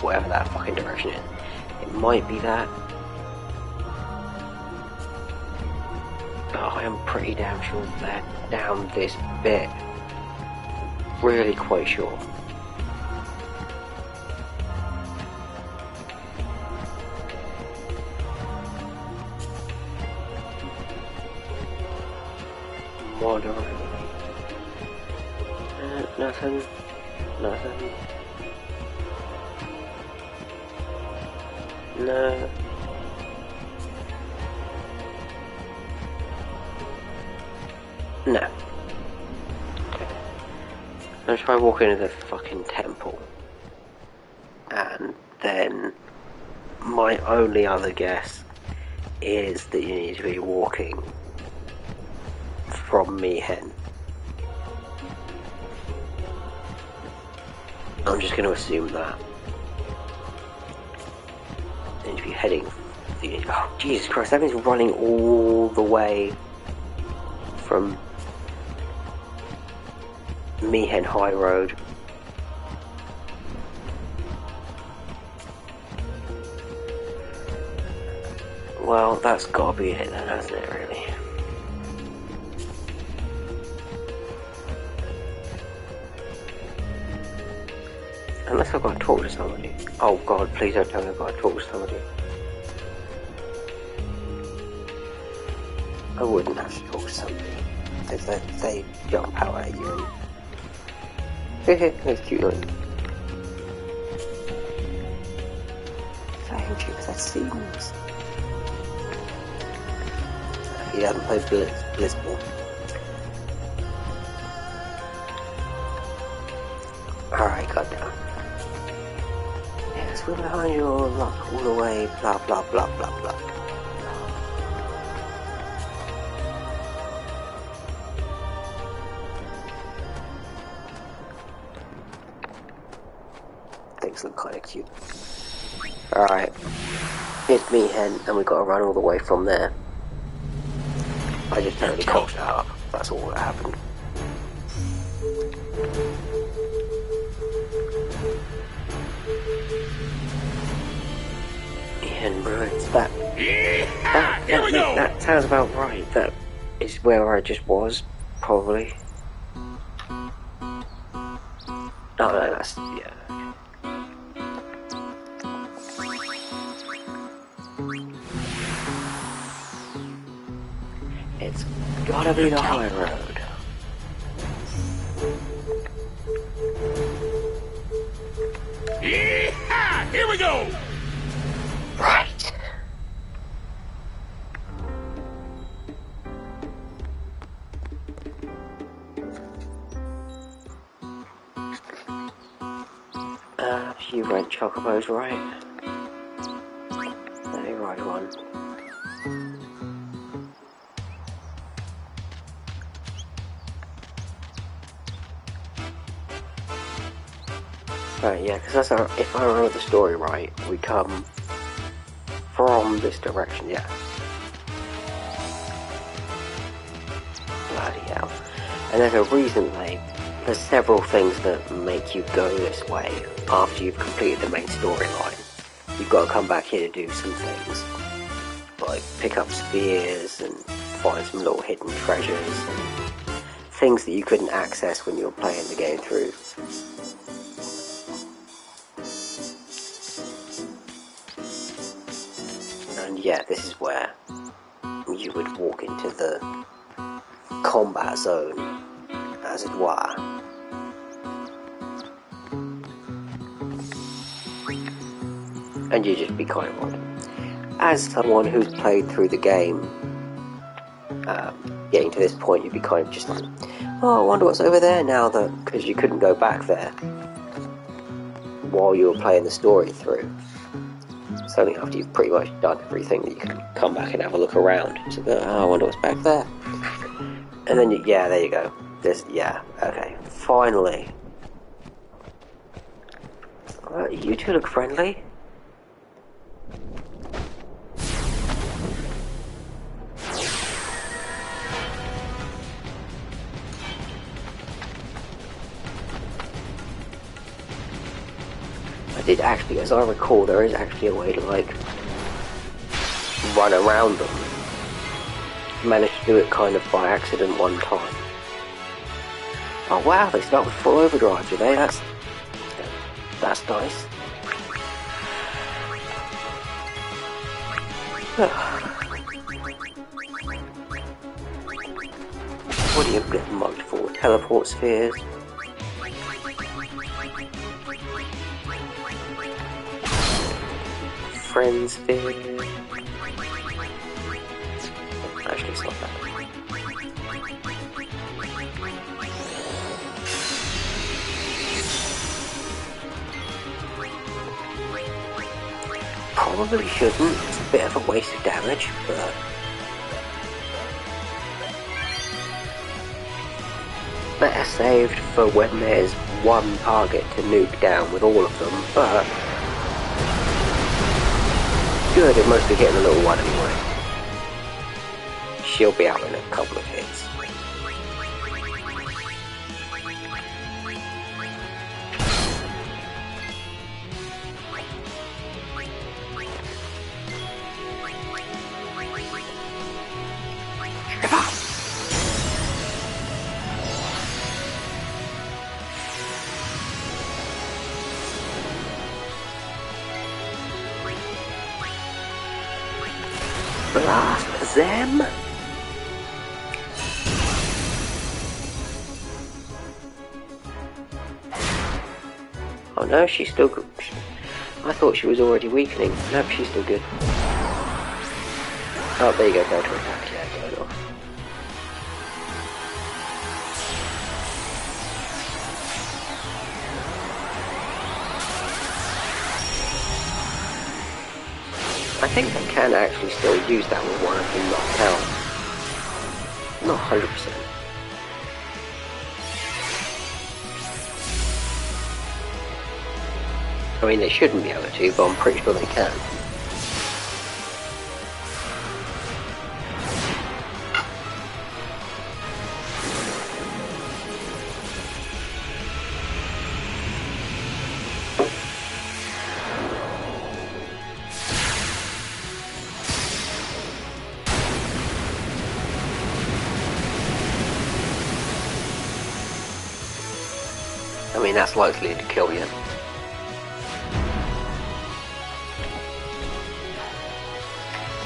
whatever that fucking direction is. It might be that. But I am pretty damn sure they're down this bit. Really quite sure. Wandering. Nothing. Nothing. No. No. Okay. I'm try walking into the fucking temple. And then my only other guess is that you need to be walking from Mihen. I'm just going to assume that. You need to be heading. Oh, Jesus Christ, that means running all the way from Mihen High Road. Well, that's gotta be it then, hasn't it, really? Unless I've got to talk to somebody. Oh god, please don't tell me I've got to talk to somebody. I wouldn't have to talk to somebody. Because they jump out at you and... That's cute, like. Thank you, that seems... He hasn't played Blitzball. Alright, goddamn. Yes, we're behind you all the way, blah blah blah blah blah. Things look kinda cute. Alright. It's Mihen, and we've got to run all the way from there. I just totally cocked that up. That's all that happened. Mihen ruins that. Here we go! That sounds about right. That is where I just was, probably. Oh no, that's yeah. It's gotta be the high road. Yeah! Here we go! Right. You rent chocobos, right? Let me ride one. Right, yeah, because that's if I remember the story right, we come from this direction, yeah. Bloody hell. And there's a reason, there's several things that make you go this way after you've completed the main storyline. You've got to come back here to do some things, like pick up spears and find some little hidden treasures and things that you couldn't access when you were playing the game through. And yeah, this is where you would walk into the combat zone, as it were. And you just be kind of wondering. As someone who's played through the game, getting to this point, you'd be kind of just like, oh, I wonder what's over there now, that because you couldn't go back there while you were playing the story through. It's only after you've pretty much done everything that you can come back and have a look around. So, oh, I wonder what's back there. And then, yeah, there you go. Yeah, okay. Finally. You two look friendly. I did actually, as I recall, there is actually a way to, like, run around them. Managed to do it kind of by accident one time. Oh wow, they start with full overdrive, do they? That's nice. What do you get mugged for? Teleport spheres? Friend sphere? Actually, it's not that. Probably shouldn't. It's a bit of a waste of damage, but better saved for when there's one target to nuke down with all of them, but good at mostly hitting a little one anyway. She'll be out in a couple of hits. Blast them! Oh no, she's still good. I thought she was already weakening. Nope, she's still good. Oh, there you go, go to attack. Yeah, going off. I think they can actually still use that with one of them knocked out. Not 100%. I mean, they shouldn't be able to, but I'm pretty sure they can. I mean, that's likely to kill you.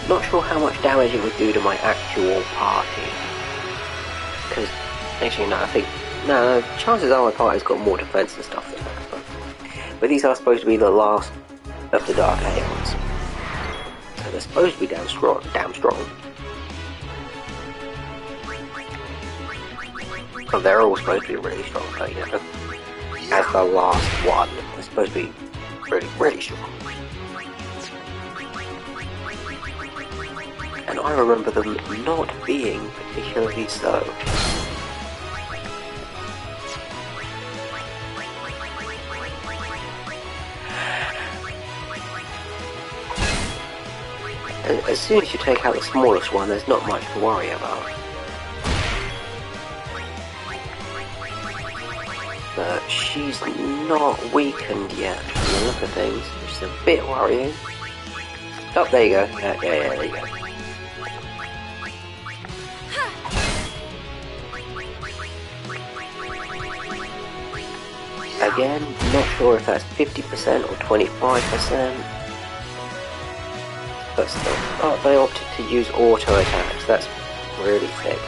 Not sure how much damage it would do to my actual party. Because, actually no, I think... No, chances are my party's got more defense and stuff than that. But these are supposed to be the last of the Dark Aeons. So they're supposed to be damn strong. But they're all supposed to be really strong, but you know, as the last one, they're supposed to be really, really strong. And I remember them not being particularly so. As soon as you take out the smallest one, there's not much to worry about. But she's not weakened yet from the look of things, which is a bit worrying. Oh, there you go. Yeah, there you go. Again, not sure if that's 50% or 25%. But still. Oh, they opted to use auto attacks. That's really thick.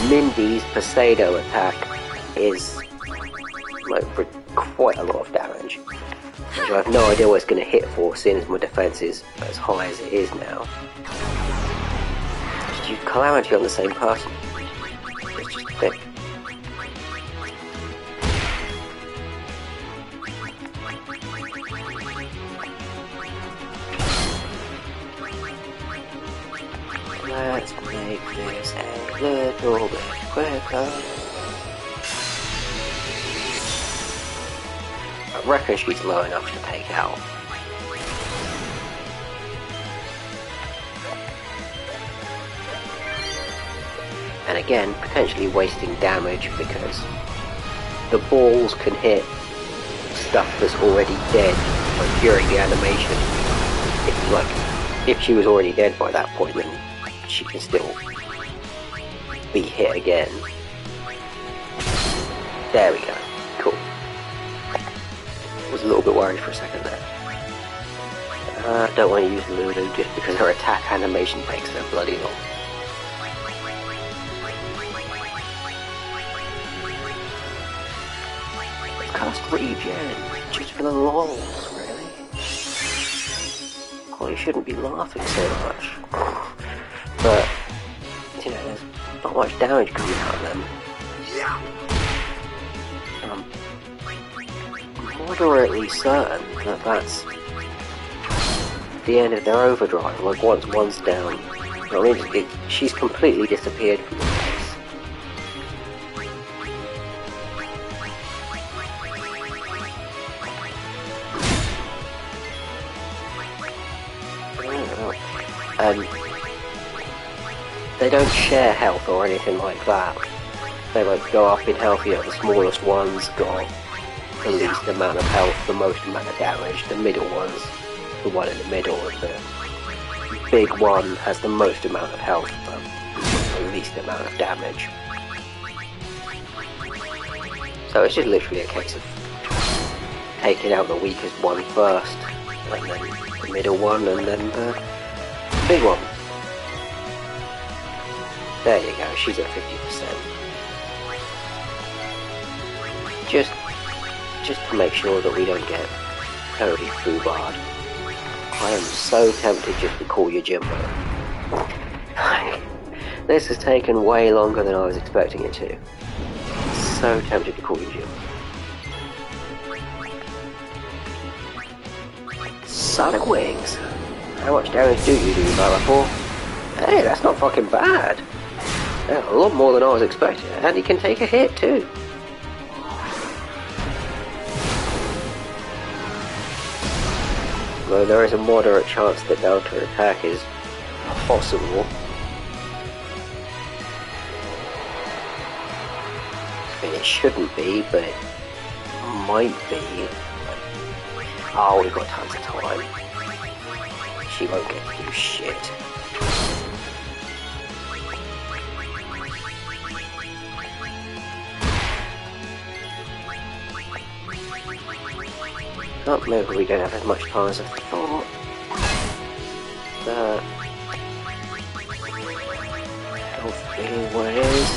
Mindy's Posado attack is like for quite a lot of damage. Which I have no idea what it's going to hit for, seeing as my defense is as high as it is now. Just use Calamity on the same person. It's just thick. Let's make this a little bit quicker. I reckon she's low enough to take out. And again, potentially wasting damage because the balls can hit stuff that's already dead, like during the animation. If she was already dead by that point, then she can still be hit again. There we go. Cool. Was a little bit worried for a second there. Don't want to use Lulu just because her attack animation takes so bloody long. Cast regen, just for the lols, really? Oh, you shouldn't be laughing so much. But, you know, there's not much damage coming out of them. I'm moderately certain that that's the end of their overdrive. Like, once one's down, you know what I mean? She's completely disappeared from the place. And they don't share health or anything like that. They like go up in health. You know, the smallest ones got the least amount of health, the most amount of damage. The middle ones, the one in the middle, and the big one has the most amount of health, but the least amount of damage. So it's just literally a case of taking out the weakest one first, and then the middle one, and then the big one. There you go, she's at 50%. Just to make sure that we don't get totally foobarred. I am so tempted just to call you Jimbo. This has taken way longer than I was expecting it to. So tempted to call you Jimbo. Sonic Wings. How much damage do you do, Valapor? Hey, that's not fucking bad. Yeah, a lot more than I was expecting, and he can take a hit too. Though there is a moderate chance that Delta attack is possible. I mean, it shouldn't be, but it might be. Oh, we've got tons of time. She won't get to do shit. Oh, maybe we don't have as much time as I thought. Health being what it is.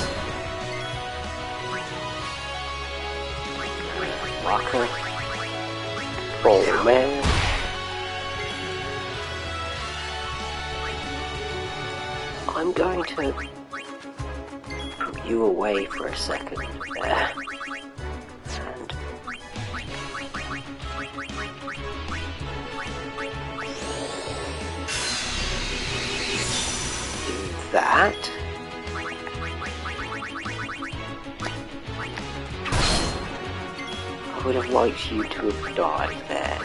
Walker. Oh man. I'm going to put you away for a second there. And do that. I would have liked you to have died there.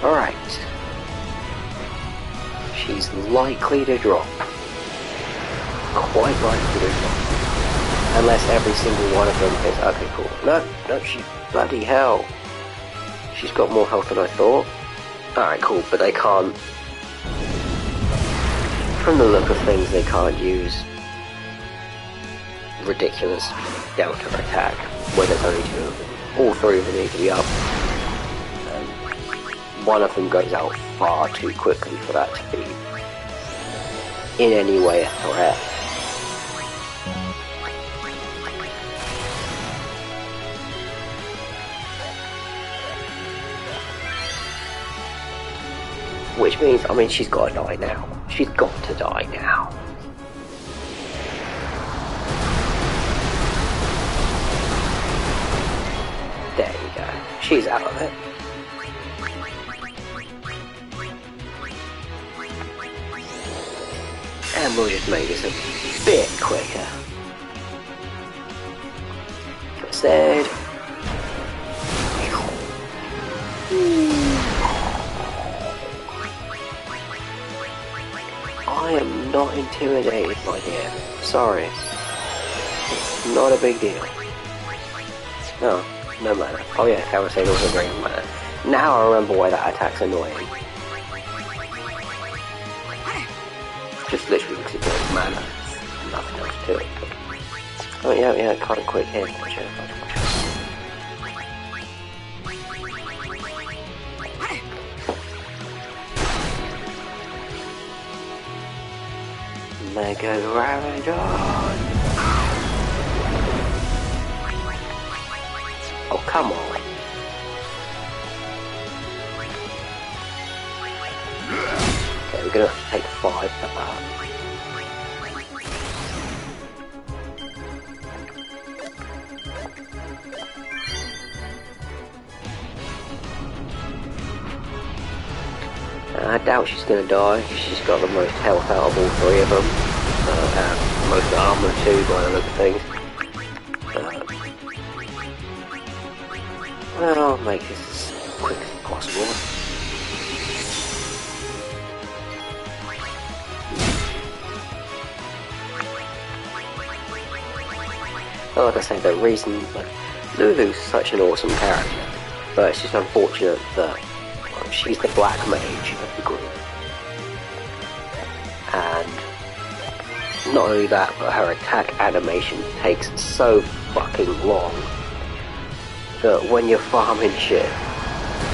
Alright. She's likely to drop. Quite likely to drop. Unless every single one of them is... Okay, cool. No, she... Bloody hell. She's got more health than I thought. Alright, cool, but they can't... From the look of things, they can't use ridiculous Delta attack, where there's only two of them. All three of them need to be up. One of them goes out far too quickly for that to be in any way a threat. Which means, I mean, she's got to die now. She's got to die now. There you go. She's out of it. And we'll just make this a bit quicker. Said. I am not intimidated, my dear. Sorry. It's not a big deal. No, no matter. Oh yeah, Carousel also very matter. Now I remember why that attack's annoying. Just literally because it does mana. Nothing else to it. Oh yeah, kind of quick hit. Mega Ramadon! Oh, come on. Okay, we're gonna have to take 5 for that. I doubt she's gonna die. She's got the most health out of all 3 of them. And most armor too, by the look of things. Well, I'll make this as quick as possible. Well, like I say, the reason, Lulu's such an awesome character, but it's just unfortunate that she's the black mage of the group. And not only that, but her attack animation takes so fucking long that when you're farming shit,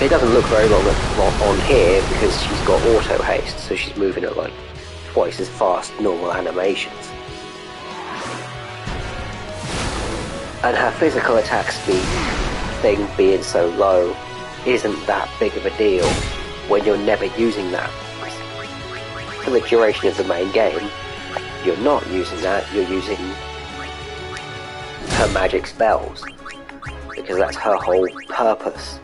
it doesn't look very long on here because she's got auto haste, so she's moving at like twice as fast normal animations. And her physical attack speed thing being so low isn't that big of a deal when you're never using that. For the duration of the main game, you're not using that, you're using her magic spells. Because that's her whole purpose,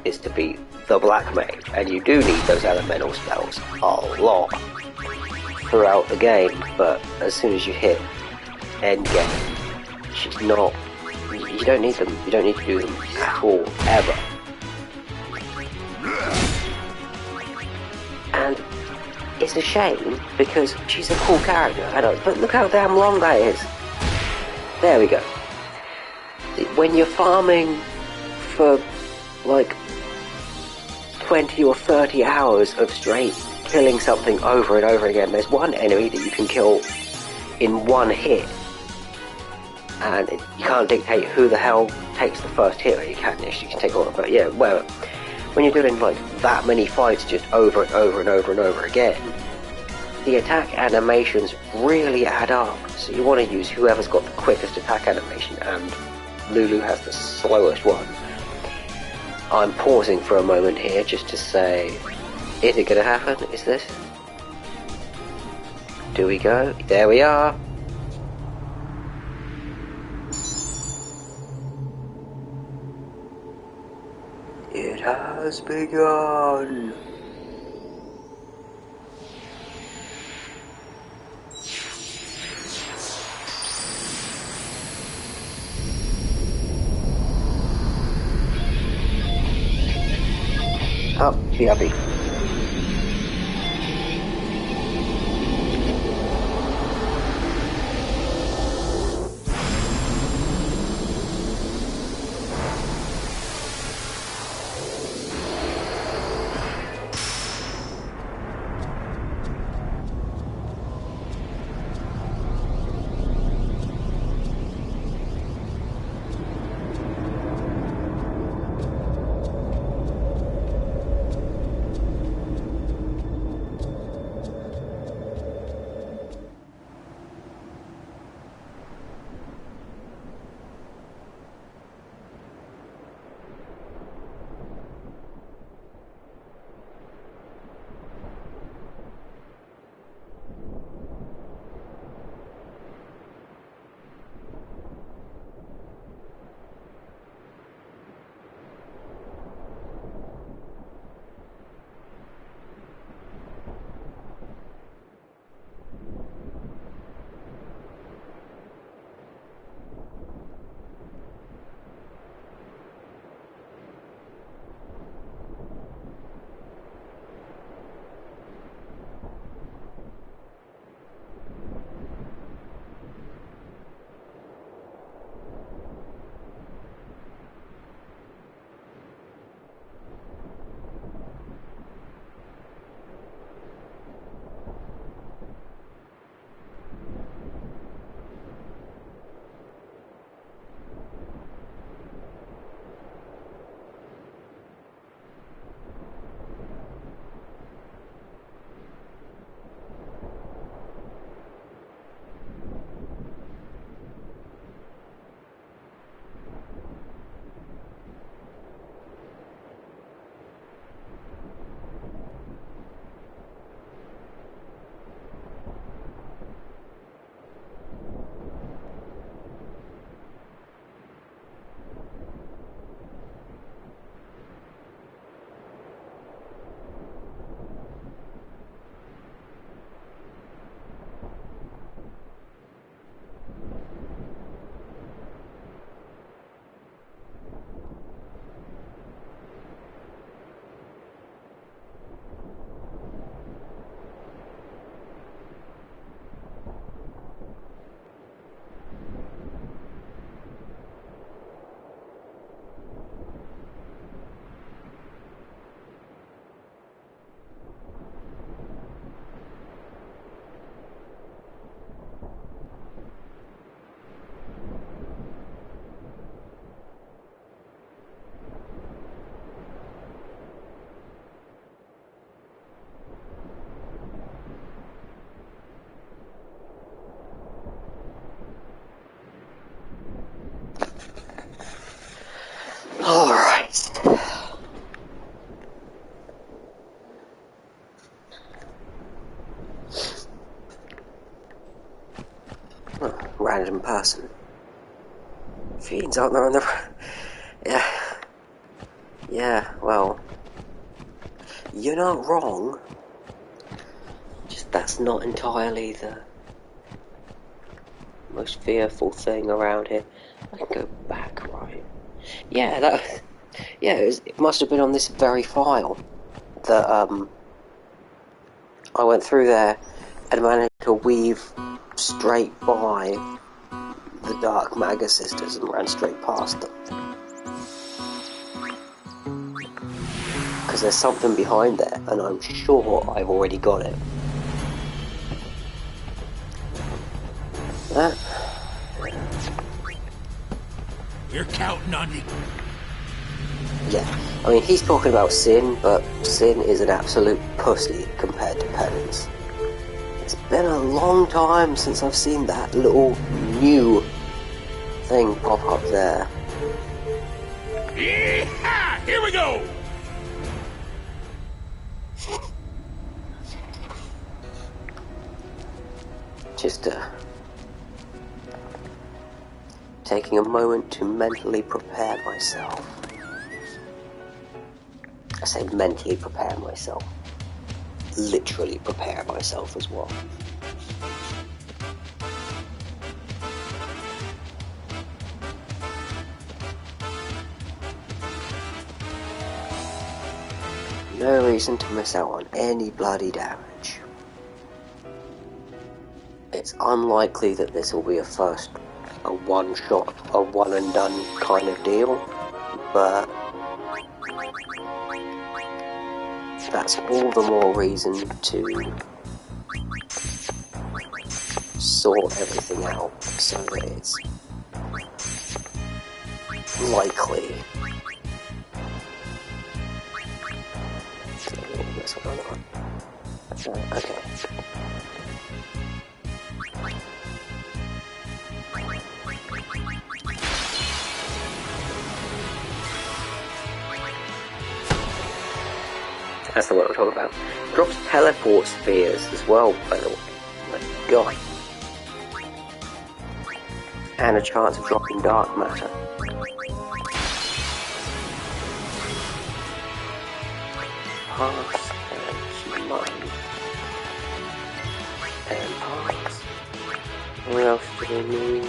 is to be the black mage. And you do need those elemental spells a lot throughout the game, but as soon as you hit end game, she's not, you don't need them, you don't need to do them at all, ever. And it's a shame, because she's a cool character, I know, but look how damn long that is. There we go. When you're farming for like 20 or 30 hours of straight killing something over and over again, there's one enemy that you can kill in one hit. And you can't dictate who the hell takes the first hit, or you can take all of it, but yeah, well, when you're doing like that many fights just over and over and over and over again, the attack animations really add up. So you want to use whoever's got the quickest attack animation, and Lulu has the slowest one. I'm pausing for a moment here just to say, is it going to happen? Is this? Do we go? There we are. It has begun. Oh, be happy. random person. Fiends aren't there on the... Yeah, well... You're not wrong. Just that's not entirely the most fearful thing around here. I can go back, right? Yeah, it must have been on this very file that I went through there and managed to weave straight by the Dark Maga sisters and ran straight past them. Because there's something behind there, and I'm sure I've already got it. We're counting on you. Yeah, I mean, he's talking about Sin, but Sin is an absolute pussy compared to Penance. It's been a long time since I've seen that little new thing pop up there. Yeehaw! Here we go! Just taking a moment to mentally prepare myself. I say mentally prepare myself. Literally prepare myself as well. No reason to miss out on any bloody damage. It's unlikely that this will be a one-shot, a one-and-done kind of deal, but that's all the more reason to sort everything out so that it's likely. Okay. That's the one I'm talking about. Drops teleport spheres as well, by the way. My god. And a chance of dropping dark matter. Pass and mine. And pass. What else do we need?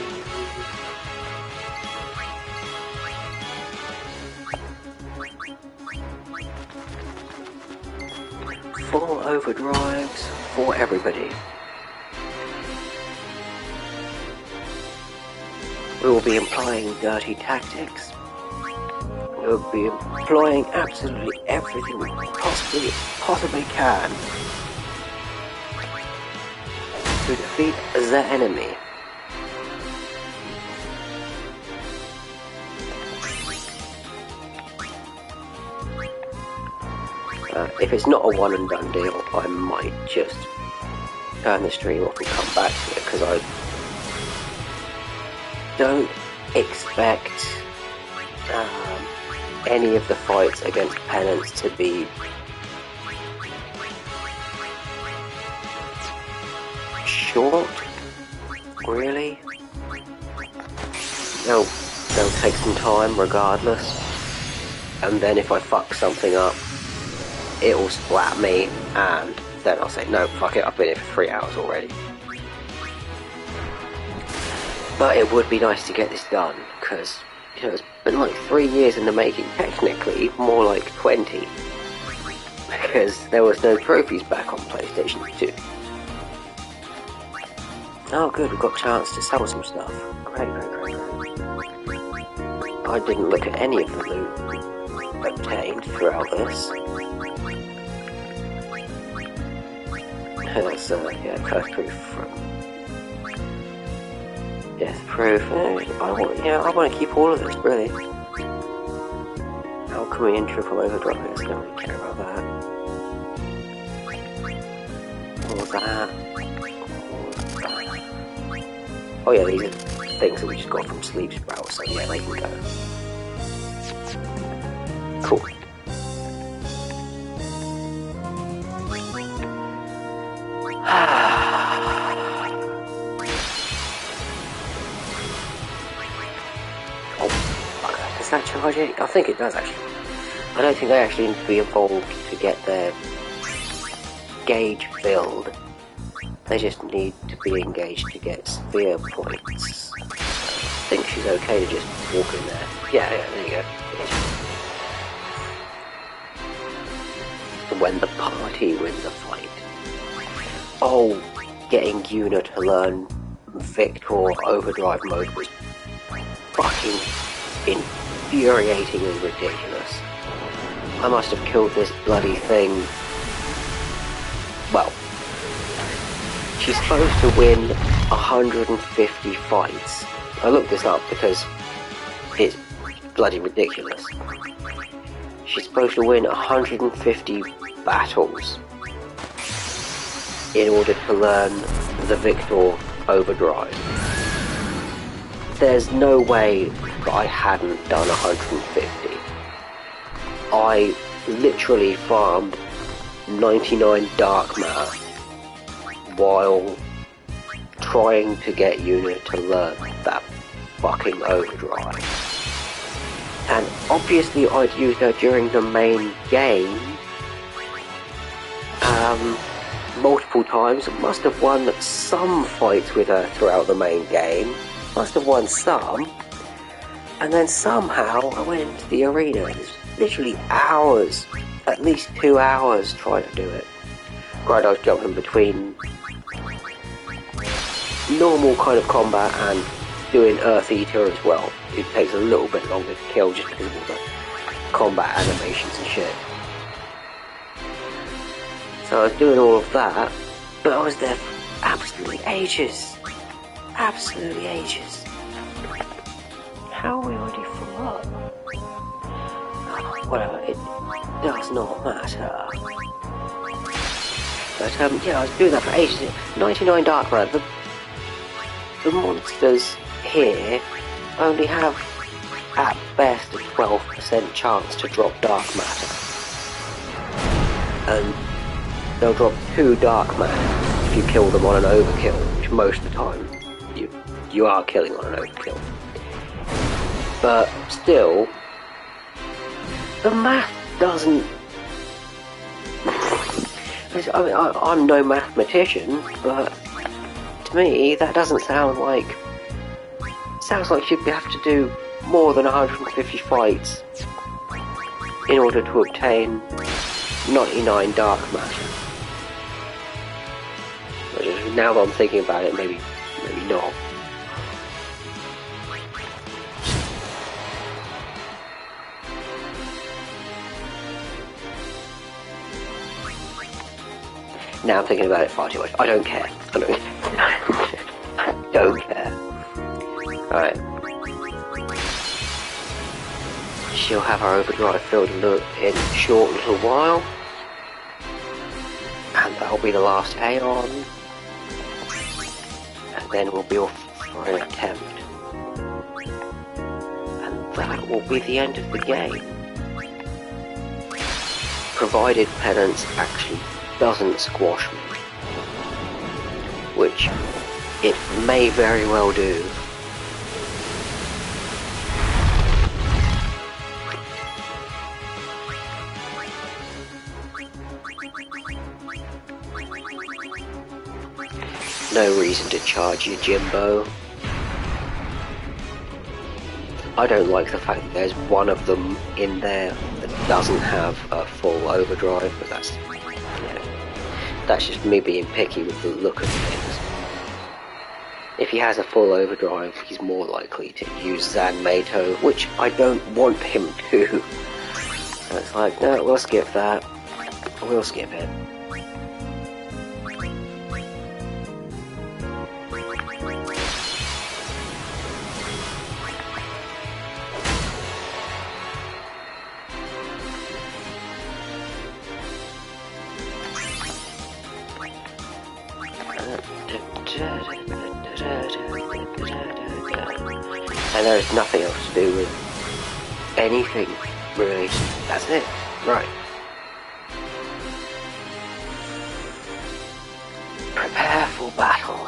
Full overdrives for everybody. We will be employing dirty tactics. We will be employing absolutely everything we possibly can to defeat the enemy. If it's not a one and done deal, I might just turn the stream off and come back to it, because I don't expect any of the fights against Penance to be short, really. They'll take some time regardless, and then if I fuck something up, it will splat me, and then I'll say, no, fuck it, I've been here for 3 hours already. But it would be nice to get this done, because, you know, it's been like 3 years in the making, technically, more like 20. Because there was no trophies back on PlayStation 2. Oh good, we've got a chance to sell some stuff. Great. I didn't look at any of the loot obtained throughout this. That's, curse proof from death proof. I want to keep all of this, really. Alchemy and triple overdrive, I don't really care about that. All that. Oh yeah, these are things that we just got from Sleep Sprout, so yeah, they can go. Cool. that charge it? I think it does actually. I don't think they actually need to be involved to get their gauge filled. They just need to be engaged to get sphere points. I think she's okay to just walk in there. Yeah, there you go. When the party wins a fight. Oh, getting Yuna to learn Victor Overdrive mode was fucking infuriatingly ridiculous. I must have killed this bloody thing. Well, she's supposed to win 150 fights. I looked this up because it's bloody ridiculous. She's supposed to win 150 battles in order to learn the Victor Overdrive. There's no way that I hadn't done 150. I literally farmed 99 dark matter while trying to get Yuna to learn that fucking overdrive. And obviously I'd used her during the main game multiple times. Must have won some fights with her throughout the main game. Must have won some. And then somehow I went into the arena. It was literally hours, at least 2 hours trying to do it. Right, I was jumping between normal kind of combat and doing Earth Eater as well. It takes a little bit longer to kill just because of all the combat animations and shit. So I was doing all of that, but I was there for absolutely ages. Absolutely ages. How are we already full up? Well, it does not matter. But yeah, I was doing that for ages. 99 Dark Matter. The monsters here only have at best a 12% chance to drop Dark Matter. And they'll drop 2 Dark Matter if you kill them on an overkill, which most of the time you are killing on an overkill. But still, the math doesn't... I mean, I'm no mathematician, but to me that doesn't sound like... Sounds like you'd have to do more than 150 fights in order to obtain 99 Dark Matter. Now that I'm thinking about it, maybe not. Now I'm thinking about it far too much. I don't care. I don't care. Alright. She'll have her overdrive filled in a short little while. And that'll be the last Aeon. And then we'll be off for an attempt. And that will be the end of the game. Provided Penance actually doesn't squash me, which it may very well do. No reason to charge you, Jimbo. I don't like the fact that there's one of them in there that doesn't have a full overdrive, but that's just me being picky with the look of things. If he has a full overdrive, he's more likely to use Zanmato, which I don't want him to. So it's like, no, we'll skip that. We'll skip it. And there's nothing else to do with anything, really. That's it. Right. Prepare for battle.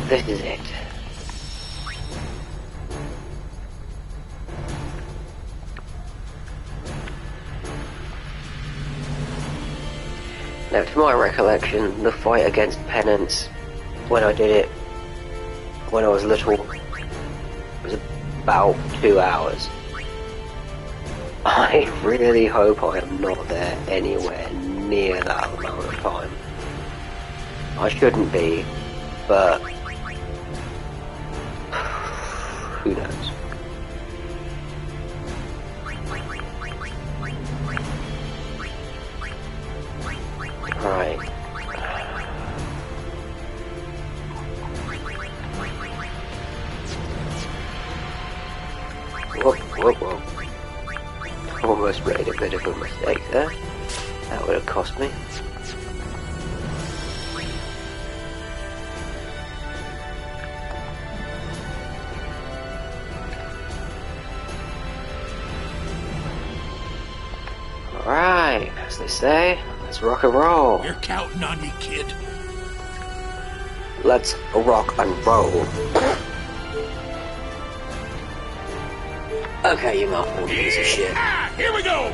This is it. Now, to my recollection, the fight against Penance, when I did it, when I was little, was about 2 hours. I really hope I am not there anywhere near that amount of time. I shouldn't be, but who knows? Right. Whoa. Almost made a bit of a mistake there. That would have cost me. Alright, as they say, let's rock and roll. We're counting on you, kid. Let's rock and roll. Okay, you mouthful piece of shit. Here we go!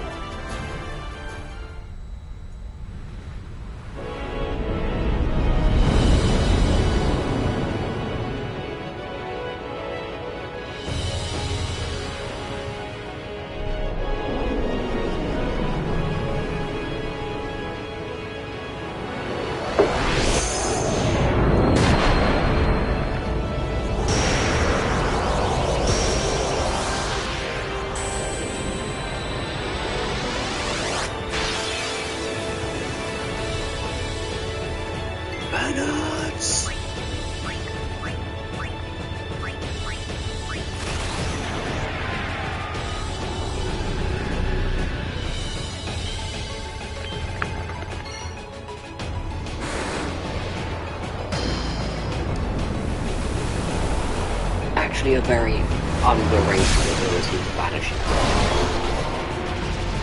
Actually a very underrated ability to banish.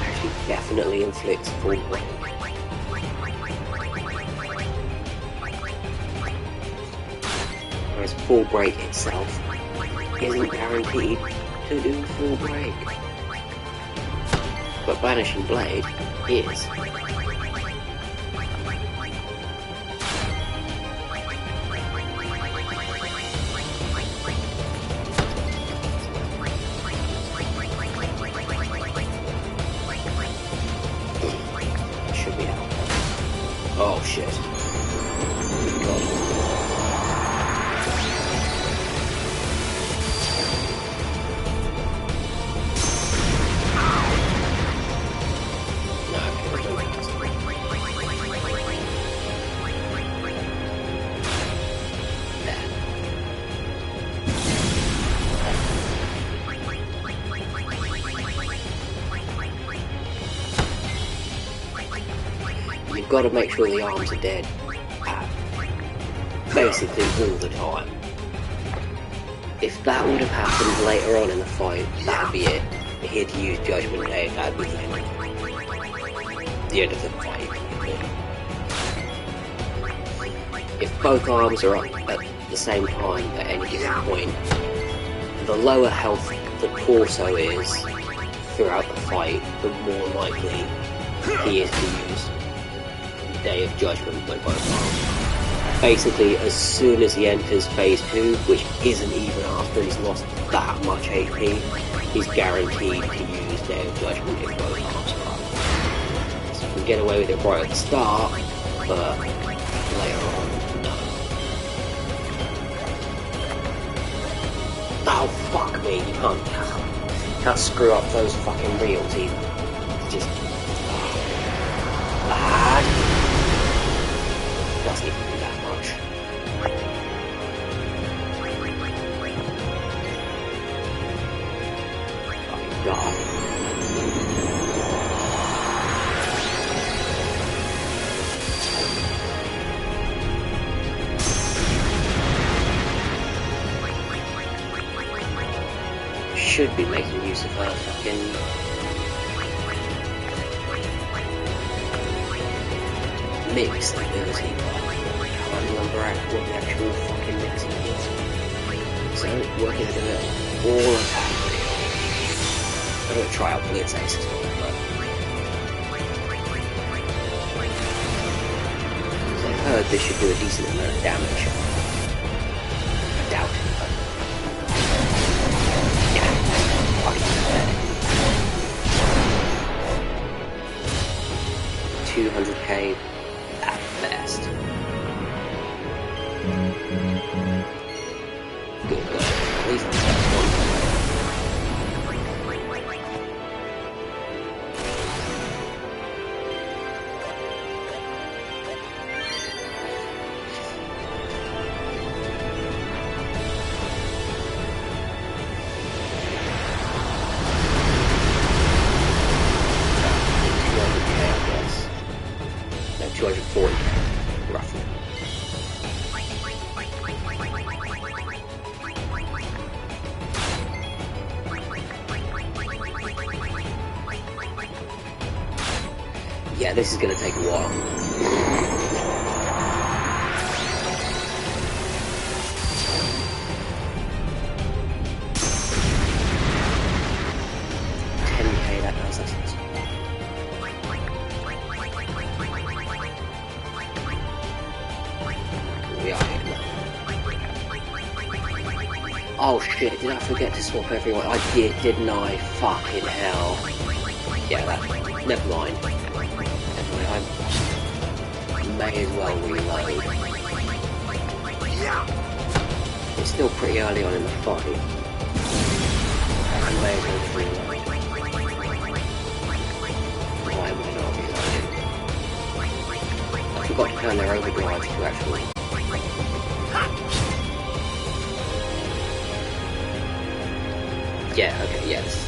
Actually definitely inflicts full break. Whereas full break itself isn't guaranteed to do full break. But banishing blade is. Oh shit. Good God. You've got to make sure the arms are dead. Basically all the time. If that would have happened later on in the fight, that'd be it. He'd use Judgment Day, that'd be the end of the fight. If both arms are up at the same time at any given point, the lower health the torso is throughout the fight, the more likely he is to use Day of Judgment with both arms. Basically, as soon as he enters phase 2, which isn't even after he's lost that much HP, he's guaranteed to use Day of Judgment if both arms are up. So you can get away with it right at the start, but later on, no. Oh fuck me, you can't screw up those fucking reels either. It's just bad. Doesn't even do that much. Oh god. Should be making use of her fucking mix ability. I can't remember what the actual fucking mix is. So, working out a all attack real. I'm going to try out Blitz Ace as well, but... So I've heard this should do a decent amount of damage. I doubt it, but... Yeah, fucking pathetic. 200k at best. Good God, at least that's one. No, 240, roughly. Yeah, this is going to take a while. That does, that's awesome. We are here now. Oh shit, did I forget to swap everyone? I did, didn't I? Fucking hell. Yeah, that. Never mind. I may as well reload. It's still pretty early on in the fight. I may as well just reload. Why am I not reloading? I forgot to turn their overdrive to actually... Yeah, okay, yeah, this is